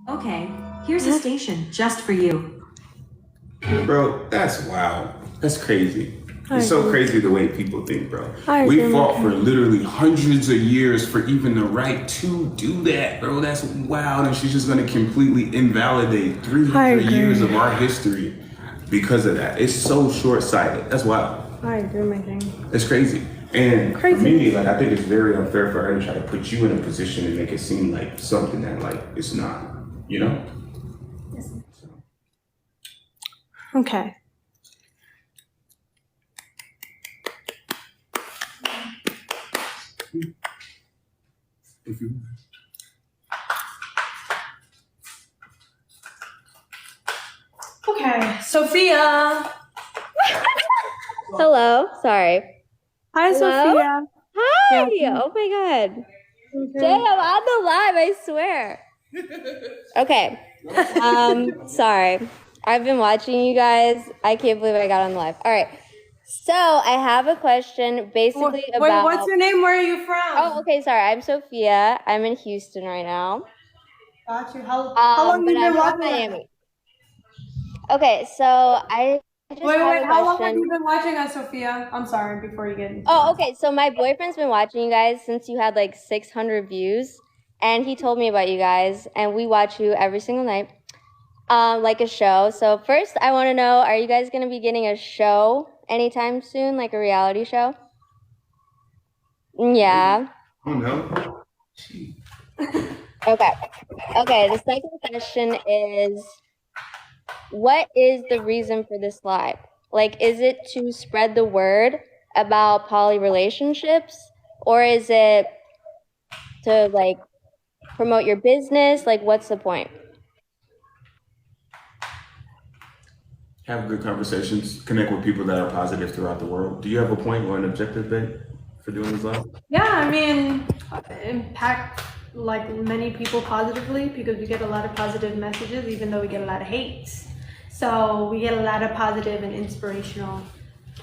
Okay, here's a station just for you. Bro, that's wild. That's crazy. It's so crazy the way people think, bro. agree We fought with for literally hundreds of years for even the right to do that, bro. That's wild. And she's just going to completely invalidate 300 years of our history because of that. It's so short-sighted. That's wild. I agree, my thing. It's crazy. And for me, like, I think it's very unfair for her to try to put you in a position and make it seem like something that, like, it's not, you know? Okay. If you Okay, Sophia. Hello. Sorry. Hi, Hello? Sophia. Hi. Yeah. Oh my God. Jay, I'm on the live. I swear. Okay. Sorry. I've been watching you guys. I can't believe I got on the live. All right. So I have a question basically Wait, about. what's your name? Where are you from? Oh, okay. Sorry. I'm Sophia. I'm in Houston right now. Got you. How long But you been I'm from watching? Miami. Okay. So I just Wait, have a how long have question. you been watching us, Sophia? I'm sorry, before you get into Oh, okay. So my boyfriend's been watching you guys since you had like 600 views, and he told me about you guys, and we watch you every single night, like a show. So first, I want to know: are you guys gonna be getting a show anytime soon, like a reality show? Yeah. Oh, no. Okay. Okay. The second question is, what is the reason for this live? Like, is it to spread the word about poly relationships, or is it to like promote your business? Like, what's the point? Have good conversations, connect with people that are positive throughout the world. Do you have a point or an objective, babe, for doing this live? Yeah, I mean, impact like many people positively because we get a lot of positive messages, even though we get a lot of hate. So we get a lot of positive and inspirational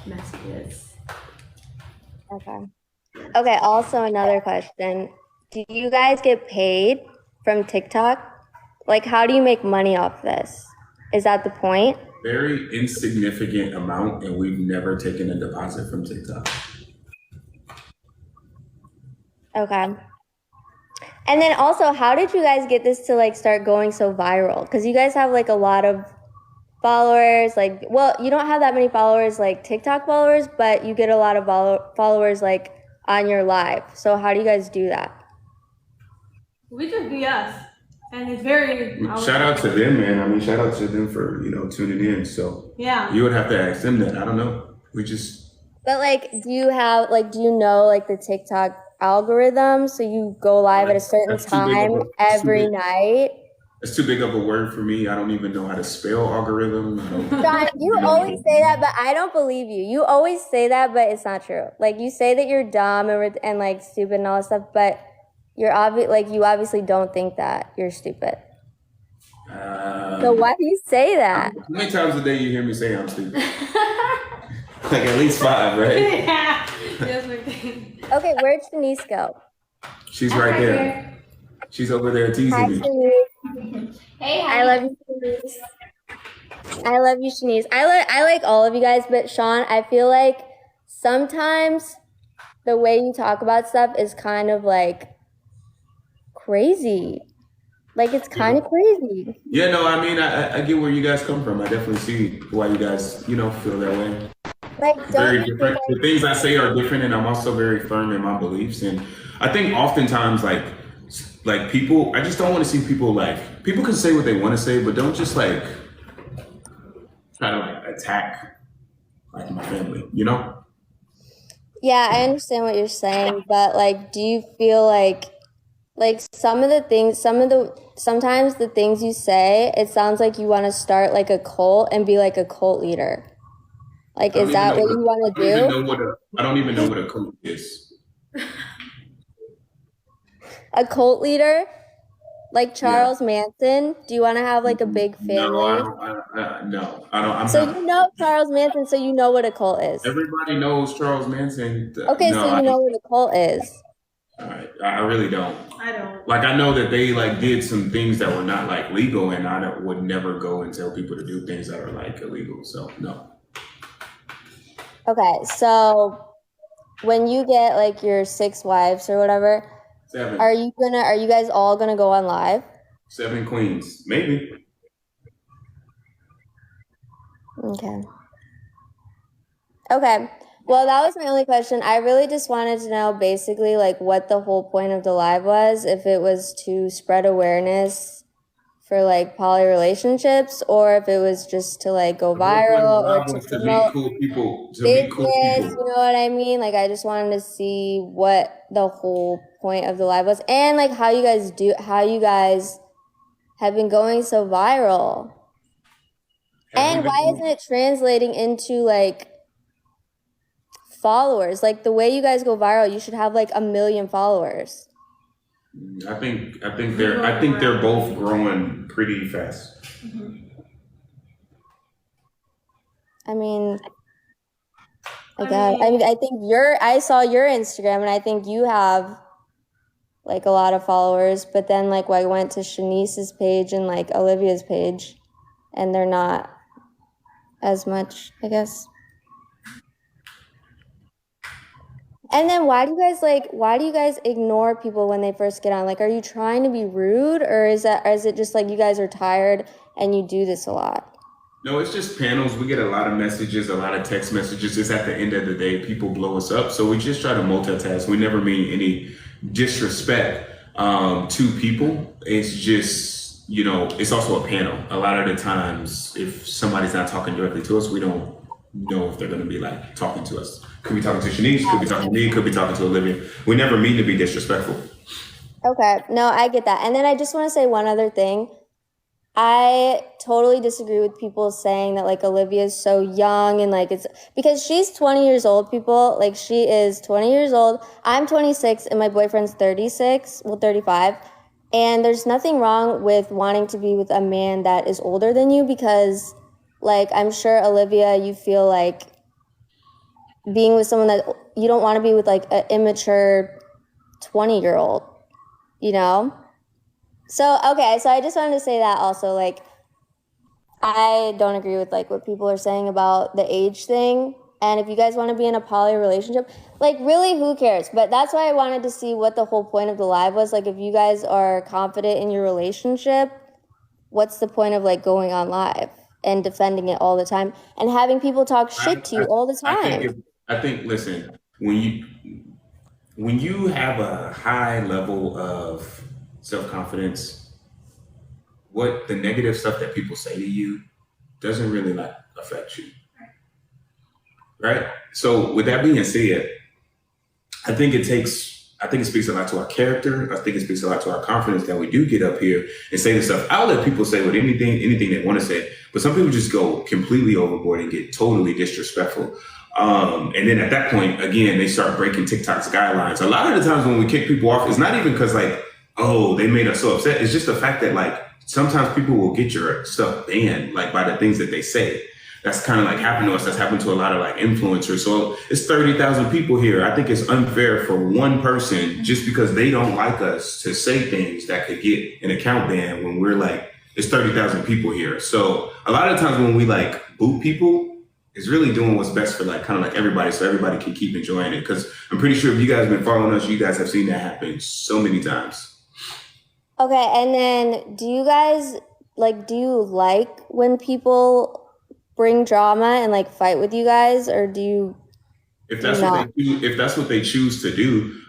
messages. Okay. Okay. Also, another question: do you guys get paid from TikTok? Like, how do you make money off this? Is that the point? Very insignificant amount, and we've never taken a deposit from TikTok. Okay. And then also, how did you guys get this to like start going so viral? Because you guys have like a lot of followers. Like, well, you don't have that many followers like TikTok followers, but you get a lot of followers like on your live. So how do you guys do that? We just be us. And it's very... Shout out to them, man. I mean, shout out to them for, tuning in. So Yeah. you would have to ask them that. I don't know. We just... But like, do you know like the TikTok algorithm? So you go live at a certain time every night? It's too big of a word for me. I don't even know how to spell algorithm. John, you always say that, but I don't believe you. You always say that, but it's not true. Like, you say that you're dumb and like stupid and all that stuff, but you obviously don't think that you're stupid. So why do you say that? How many times a day you hear me say I'm stupid? Like at least 5, right? Yeah. Yes, we can. Okay, where'd Shanice go? She's right there. She's over there teasing Hi, me. Shanice. Hey, I love you, Shanice. I love you, Shanice. I like all of you guys, but Sean, I feel like sometimes the way you talk about stuff is kind of like crazy. Like, it's kind of crazy. Yeah, no, I mean, I get where you guys come from. I definitely see why you guys, feel that way. Like, Very different. The things I say are different, and I'm also very firm in my beliefs. And I think oftentimes, like people, I just don't want to see people people can say what they want to say, but don't just try to attack my family, Yeah, I understand what you're saying, but like, do you feel like sometimes the things you say, it sounds like you want to start like a cult and be like a cult leader. Like, is that what you want to do? I don't even know what a cult is. A cult leader? Like Charles Manson? Do you want to have like a big family? No, I don't. So you know Charles Manson, so you know what a cult is. Everybody knows Charles Manson. Okay, so you know what a cult is. All right, I really don't. I don't. I know that they did some things that were not legal, and I would never go and tell people to do things that are illegal. So no. Okay, so when you get like your 6 wives or whatever, 7. are you guys all gonna go on live? 7 queens, maybe. Okay. Okay. Well, that was my only question. I really just wanted to know basically like what the whole point of the live was, if it was to spread awareness for like poly relationships or if it was just to like go The whole point of the viral or live to was to meet promote cool people. To meet business, cool you people. know what I mean? Like I just wanted to see what the whole point of the live was and like how you guys have been going so viral. And why isn't it translating into like followers? Like the way you guys go viral, you should have like 1 million followers. I think they're both growing pretty fast. I mean, I think I saw your Instagram and I think you have like a lot of followers, but then like I went to Shanice's page and like Olivia's page and they're not as much, I guess. And then why do you guys ignore people when they first get on? Like, are you trying to be rude or is it just like you guys are tired and you do this a lot? No, it's just panels. We get a lot of messages, a lot of text messages. Just at the end of the day, people blow us up. So we just try to multitask. We never mean any disrespect to people. It's just, it's also a panel. A lot of the times, if somebody's not talking directly to us, we don't know if they're going to be like talking to us. Could be talking to Shanice, could be talking to me, could be talking to Olivia. We never mean to be disrespectful. Okay, no, I get that. And then I just want to say one other thing. I totally disagree with people saying that like Olivia is so young and like it's because she's 20 years old, people. Like she is 20 years old. I'm 26 and my boyfriend's 35. And there's nothing wrong with wanting to be with a man that is older than you because like I'm sure Olivia, you feel like being with someone that you don't want to be with like an immature 20-year-old, So, okay, so I just wanted to say that also, like, I don't agree with like what people are saying about the age thing. And if you guys want to be in a poly relationship, like really, who cares? But that's why I wanted to see what the whole point of the live was. Like, if you guys are confident in your relationship, what's the point of like going on live and defending it all the time and having people talk shit to you all the time? I think, listen, when you have a high level of self-confidence, what the negative stuff that people say to you doesn't really like affect you. Right? So with that being said, I think it speaks a lot to our character. I think it speaks a lot to our confidence that we do get up here and say this stuff. I'll let people say anything they want to say, but some people just go completely overboard and get totally disrespectful. And then at that point, again, they start breaking TikTok's guidelines. A lot of the times when we kick people off, it's not even because like, oh, they made us so upset. It's just the fact that like sometimes people will get your stuff banned like by the things that they say. That's kind of like happened to us. That's happened to a lot of like influencers. So it's 30,000 people here. I think it's unfair for one person just because they don't like us to say things that could get an account ban when we're like, it's 30,000 people here. So a lot of times when we like boot people, it's really doing what's best for like kind of like everybody so everybody can keep enjoying it. Because I'm pretty sure if you guys have been following us, you guys have seen that happen so many times. Okay, and then do you like when people bring drama and like fight with you guys, or do you? If that's what they choose to do,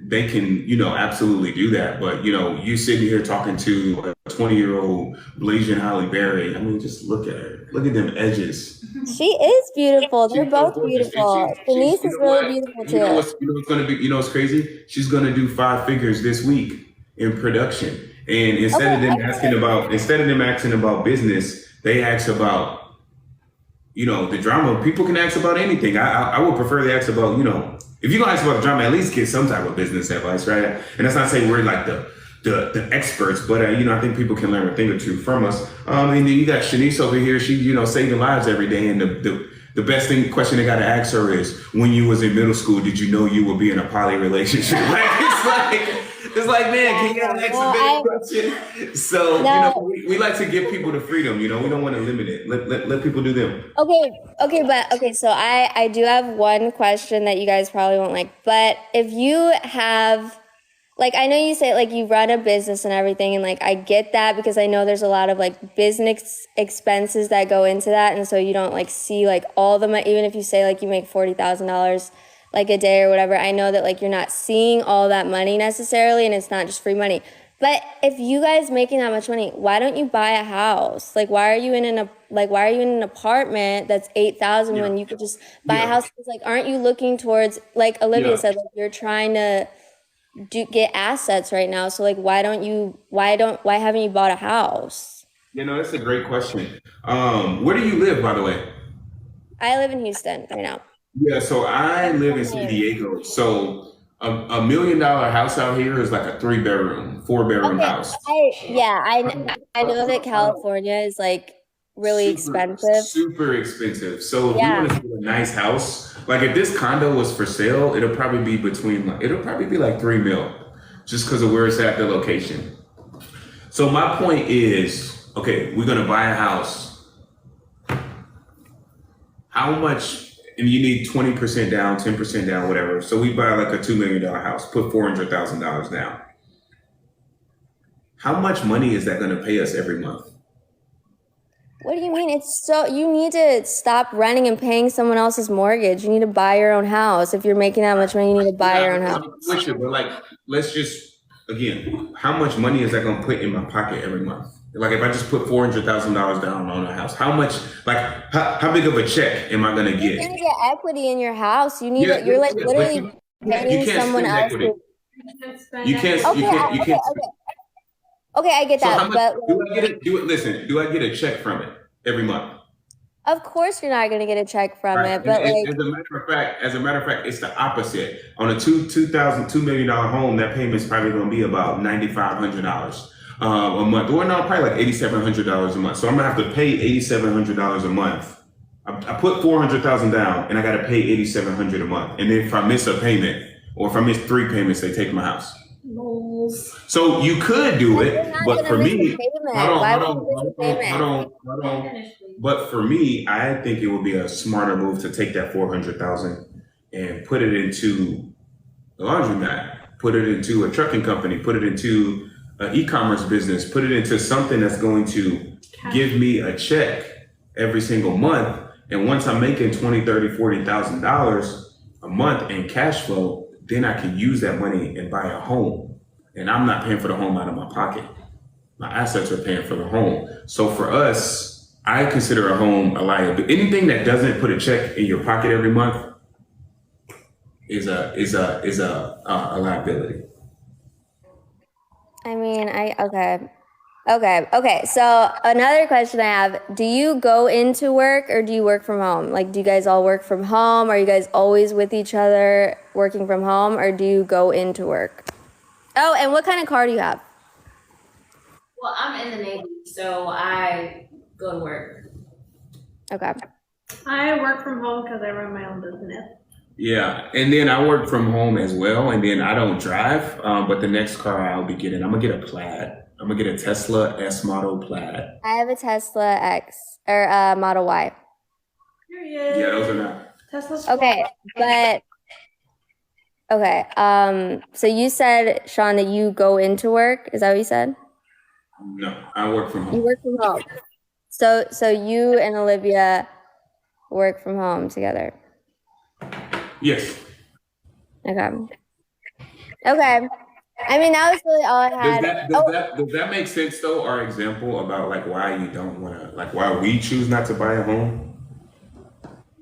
they can, absolutely do that. But you sitting here talking to a 20-year-old blazing Halle Berry. I mean, just look at her. Look at them edges. She is beautiful. They're both beautiful. Shanice is really beautiful too. What's crazy? She's gonna do 5 figures this week in production. And instead of them asking about business, they ask about, the drama. People can ask about anything. I would prefer they ask about, if you're gonna ask about the drama, at least get some type of business advice, right? And that's not saying we're like the experts, but I think people can learn a thing or two from us. And then you got Shanice over here. She, saving lives every day. And the best question they gotta ask her is, when you was in middle school, did you know you would be in a poly relationship? It's like, man, can you ask a better question? So, we like to give people the freedom, we don't want to limit it. Let people do them. Okay, so I do have one question that you guys probably won't like, but if you have, like, I know you say, like, you run a business and everything, and, like, I get that because I know there's a lot of, like, business expenses that go into that, and so you don't, like, see, like, all the money, even if you say, like, you make $40,000, like, a day or whatever, I know that, like, you're not seeing all that money necessarily, and it's not just free money. But if you guys making that much money, why don't you buy a house? Like, why are you in an apartment that's $8,000 when you could just buy a house? Because, like, aren't you looking towards, like Olivia said, like, you're trying to get assets right now, so like why haven't you bought a house? That's a great question. Where do you live, by the way? I live in Houston right now. Yeah, so I live in San Diego. So a $1 million house out here is like a 3-bedroom, 4-bedroom house. I know that California is like really expensive. Super expensive. So if we want to see a nice house, like if this condo was for sale, it'll probably be like $3 million, just because of where it's at, the location. So my point is, okay, we're gonna buy a house. How much? And you need 20% down, 10% down, whatever. So we buy like a $2 million house, put $400,000 down. How much money is that gonna pay us every month? What do you mean? You need to stop renting and paying someone else's mortgage. You need to buy your own house. If you're making that much money, you need to buy your own house. But like, let's just, again, how much money is that gonna put in my pocket every month? Like if I just put $400,000 down on a house, how much, like how big of a check am I gonna get? You're gonna get equity in your house. You need you're like literally paying someone else. You can't. Okay, I get that, but do I get a check from it every month? Of course, you're not going to get a check from it, but like as a matter of fact, it's the opposite. On a $2 million home, that payment's probably going to be about $9,500 a month, or no, probably like $8,700 a month. So I'm gonna have to pay $8,700 a month. I put $400,000 down, and I got to pay $8,700 a month. And if I miss a payment, or if I miss 3 payments, they take my house. So you could do it, but for me, hold on. But for me, I think it would be a smarter move to take that $400,000 and put it into the laundromat, put it into a trucking company, put it into an e-commerce business, put it into something that's going to give me a check every single month. And once I'm making $20,000, $30,000, $40,000 a month in cash flow, then I can use that money and buy a home. And I'm not paying for the home out of my pocket. My assets are paying for the home. So for us, I consider a home a liability. Anything that doesn't put a check in your pocket every month is a liability. I mean, okay. So another question I have, do you go into work or do you work from home? Like, do you guys all work from home? Are you guys always with each other working from home, or do you go into work? Oh, and what kind of car do you have? Well, I'm in the Navy, so I go to work. Okay. I work from home because I run my own business. Yeah, and then I work from home as well, and then I don't drive, but the next car I'll be getting, I'm gonna get a Plaid. I'm gonna get a Tesla S model Plaid. I have a Tesla X, or Model Y. Period. Yeah, those are not. Tesla's okay, but okay. So you said, Sean, that you go into work. Is that what you said? No, I work from home. You work from home. So you and Olivia work from home together. Yes. Okay. I mean, that was really all I had. Does that make sense though? Our example about like why you don't want to, like why we choose not to buy a home?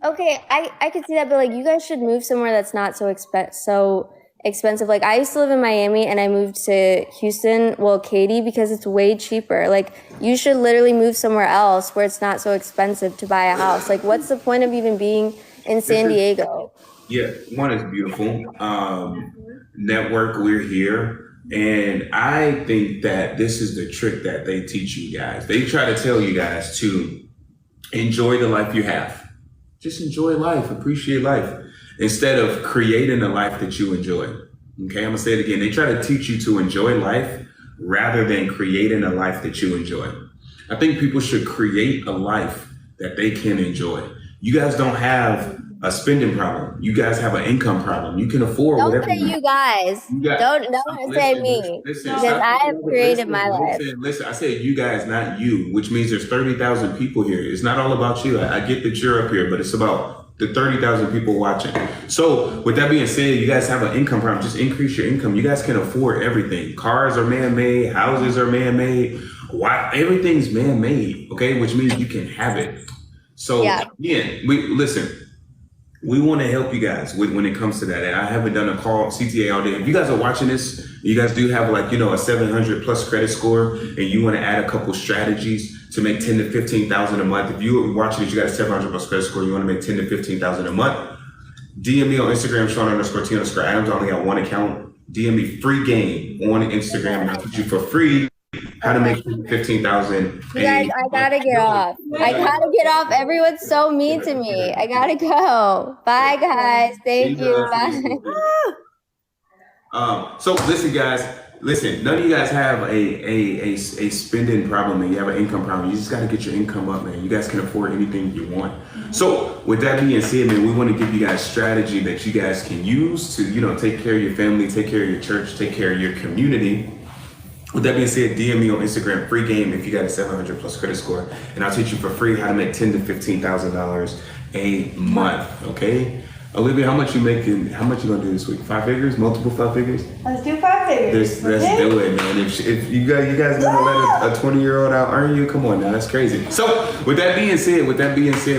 Okay, I could see that, but like you guys should move somewhere that's not so expensive. Like I used to live in Miami and I moved to Houston, Katy, because it's way cheaper. Like you should literally move somewhere else where it's not so expensive to buy a house. Like what's the point of even being in San Diego? Yeah, one is beautiful. Network, we're here. And I think that this is the trick that they teach you guys. They try to tell you guys to enjoy the life you have. Just enjoy life, appreciate life, instead of creating a life that you enjoy. Okay, I'm gonna say it again. They try to teach you to enjoy life rather than creating a life that you enjoy. I think people should create a life that they can enjoy. You guys don't have a spending problem. You guys have an income problem. You can afford Don't whatever say you you guys. Don't say me. Because I have created my life. Listen, I said you guys, not you, which means there's 30,000 people here. It's not all about you. I get that you're up here, but it's about the 30,000 people watching. So with that being said, you guys have an income problem. Just increase your income. You guys can afford everything. Cars are man-made. Houses are man-made. Why? Everything's man-made, okay? Which means you can have it. So again, we want to help you guys when it comes to that. And I haven't done a call CTA all day. If you guys are watching this, you guys do have like, a 700 plus credit score, and you want to add a couple strategies to make 10 to 15,000 a month. If you're watching this, you got a 700 plus credit score, you want to make 10 to 15,000 a month. DM me on Instagram, Sean_T_Adams. I only got one account. DM me free game on Instagram, and I'll teach you for free how to make 15,000. You guys, I gotta get off. Everyone's so mean to me. I gotta go. Bye, guys. Thank you. Bye. So listen, guys. None of you guys have a spending problem, and you have an income problem. You just got to get your income up, man. You guys can afford anything you want. So with that being said, man, we want to give you guys strategy that you guys can use to, take care of your family, take care of your church, take care of your community. With that being said, DM me on Instagram, free game if you got a 700 plus credit score, and I'll teach you for free how to make $10,000 to $15,000 a month. Okay, Olivia, how much you making? How much you gonna do this week? 5 figures? Multiple 5 figures? Let's do 5 figures. Let's do it, man. If you guys gonna let a 20-year-old out earn you, come on now, that's crazy. So with that being said,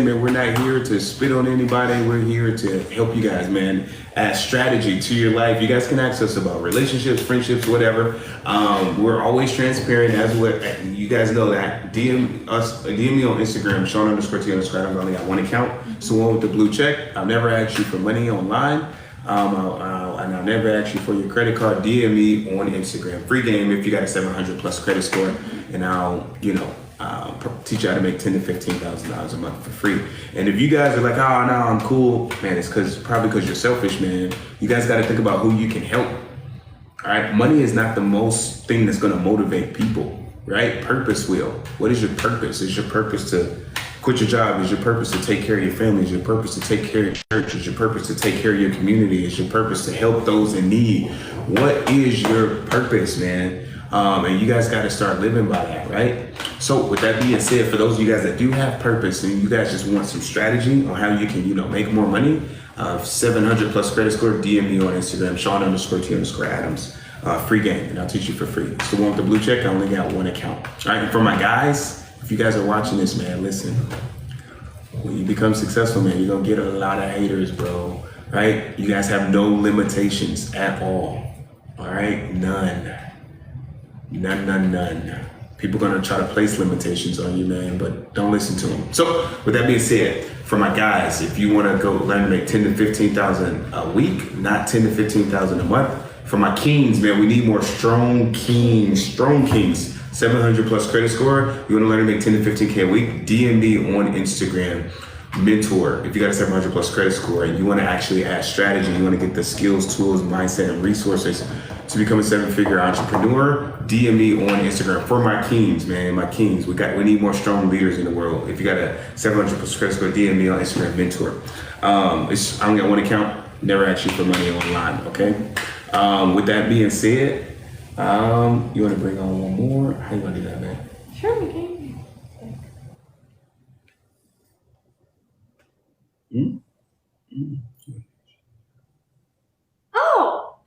man, we're not here to spit on anybody. We're here to help you guys, man. Add strategy to your life. You guys can ask us about relationships, friendships, whatever. We're always transparent, as what you guys know that. DM me on Instagram, Sean_T_Adams. I've only got one account. It's the one with the blue check. I'll never ask you for money online. And I'll never ask you for your credit card. DM me on Instagram. Free game if you got a 700 plus credit score, and I'll teach you how to make $10,000 to $15,000 a month for free. And if you guys are like, oh no, I'm cool, man, it's probably because you're selfish, man. You guys got to think about who you can help. All right, money is not the most thing that's going to motivate people, right? Purpose will. What is your purpose? Is your purpose to quit your job? Is your purpose to take care of your family? Is your purpose to take care of your church? Is your purpose to take care of your community? Is your purpose to help those in need? What is your purpose, man? And you guys got to start living by that, right? So with that being said, for those of you guys that do have purpose and you guys just want some strategy on how you can, make more money, 700 plus credit score, DM me on Instagram, Sean_T_Adams. Free game, and I'll teach you for free. It's the one with the blue check. I only got one account. All right, and for my guys, if you guys are watching this, man, listen. When you become successful, man, you're going to get a lot of haters, bro. Right? You guys have no limitations at all. All right? None. People gonna try to place limitations on you, man, but don't listen to them. So with that being said, for my guys, if you wanna go learn to make 10 to 15,000 a week, not 10 to 15,000 a month. For my kings, man, we need more strong kings. 700 plus credit score. You wanna learn to make 10 to 15K a week, DM me on Instagram. Mentor, if you got a 700 plus credit score and you want to actually add strategy, you want to get the skills, tools, mindset, and resources to become a 7-figure entrepreneur, DM me on Instagram. For my kings, man, we need more strong leaders in the world. If you got a 700 plus credit score, DM me on Instagram. Mentor. I only got one account. Never ask you for money online. Okay. With that being said, you want to bring on one more? How you want to do that, man? Sure, we can. Oh,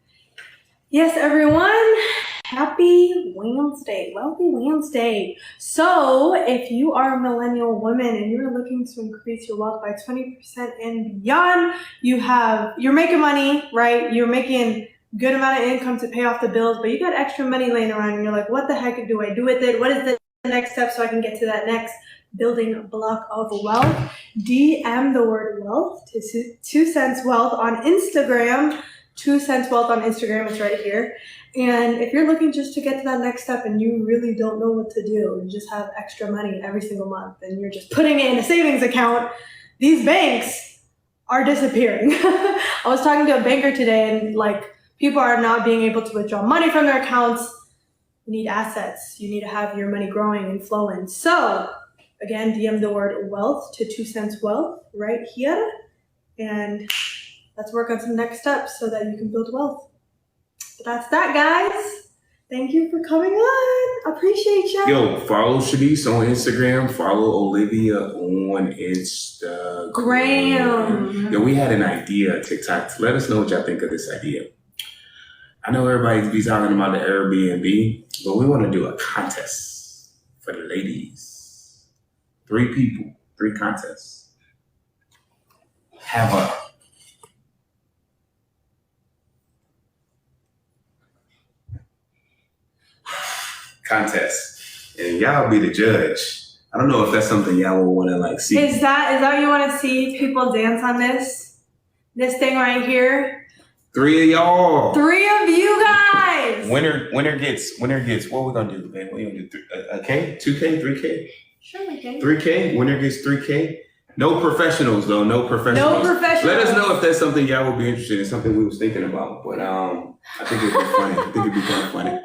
yes, everyone. Happy Wednesday. Wealthy Wednesday. So if you are a millennial woman and you're looking to increase your wealth by 20% and beyond, you're making money, right? You're making good amount of income to pay off the bills, but you got extra money laying around and you're like, what the heck do I do with it? What is the next step so I can get to that next building block of wealth? DM the word wealth to 2 cents wealth on Instagram. 2 cents wealth on Instagram. It's right here. And if you're looking just to get to that next step and you really don't know what to do, you just have extra money every single month and you're just putting it in a savings account, these banks are disappearing. I was talking to a banker today, and like people are not being able to withdraw money from their accounts. You need assets. You need to have your money growing and flowing. So again, DM the word wealth to 2 cents wealth right here. And let's work on some next steps so that you can build wealth. But that's that, guys. Thank you for coming on. Appreciate you. Yo, follow Shanice on Instagram. Follow Olivia on Instagram. Yo, we had an idea, TikTok. Let us know what y'all think of this idea. I know everybody's be talking about the Airbnb, but we want to do a contest for the ladies. 3 people, 3 contests. Have a contest, and y'all be the judge. I don't know if that's something y'all will want to like see. Is that what you want to see? People dance on this thing right here. 3 of y'all. 3 of you guys. Winner gets. What we gonna do, man? What we gonna do? A K, 2K, 3K. Sure, we can. 3K. Winner gets 3K. No professionals though. No professionals. No professionals. Let us know if that's something y'all would be interested in. Something we was thinking about, but I think it'd be funny. I think it'd be kind of funny.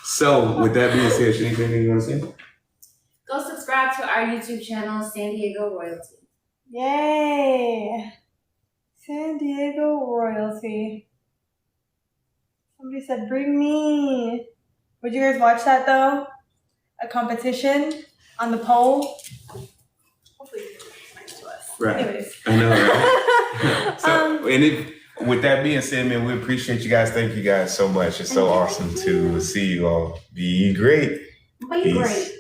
So, with that being said, Shanice, anything you want to say? Go subscribe to our YouTube channel, San Diego Royalty. Yay! San Diego Royalty. Somebody said, bring me. Would you guys watch that though? A competition on the poll? Hopefully it's nice to us. Right. Anyways. I know, right? So, with that being said, man, we appreciate you guys. Thank you guys so much. It's so awesome to see you all. Be great. Be great.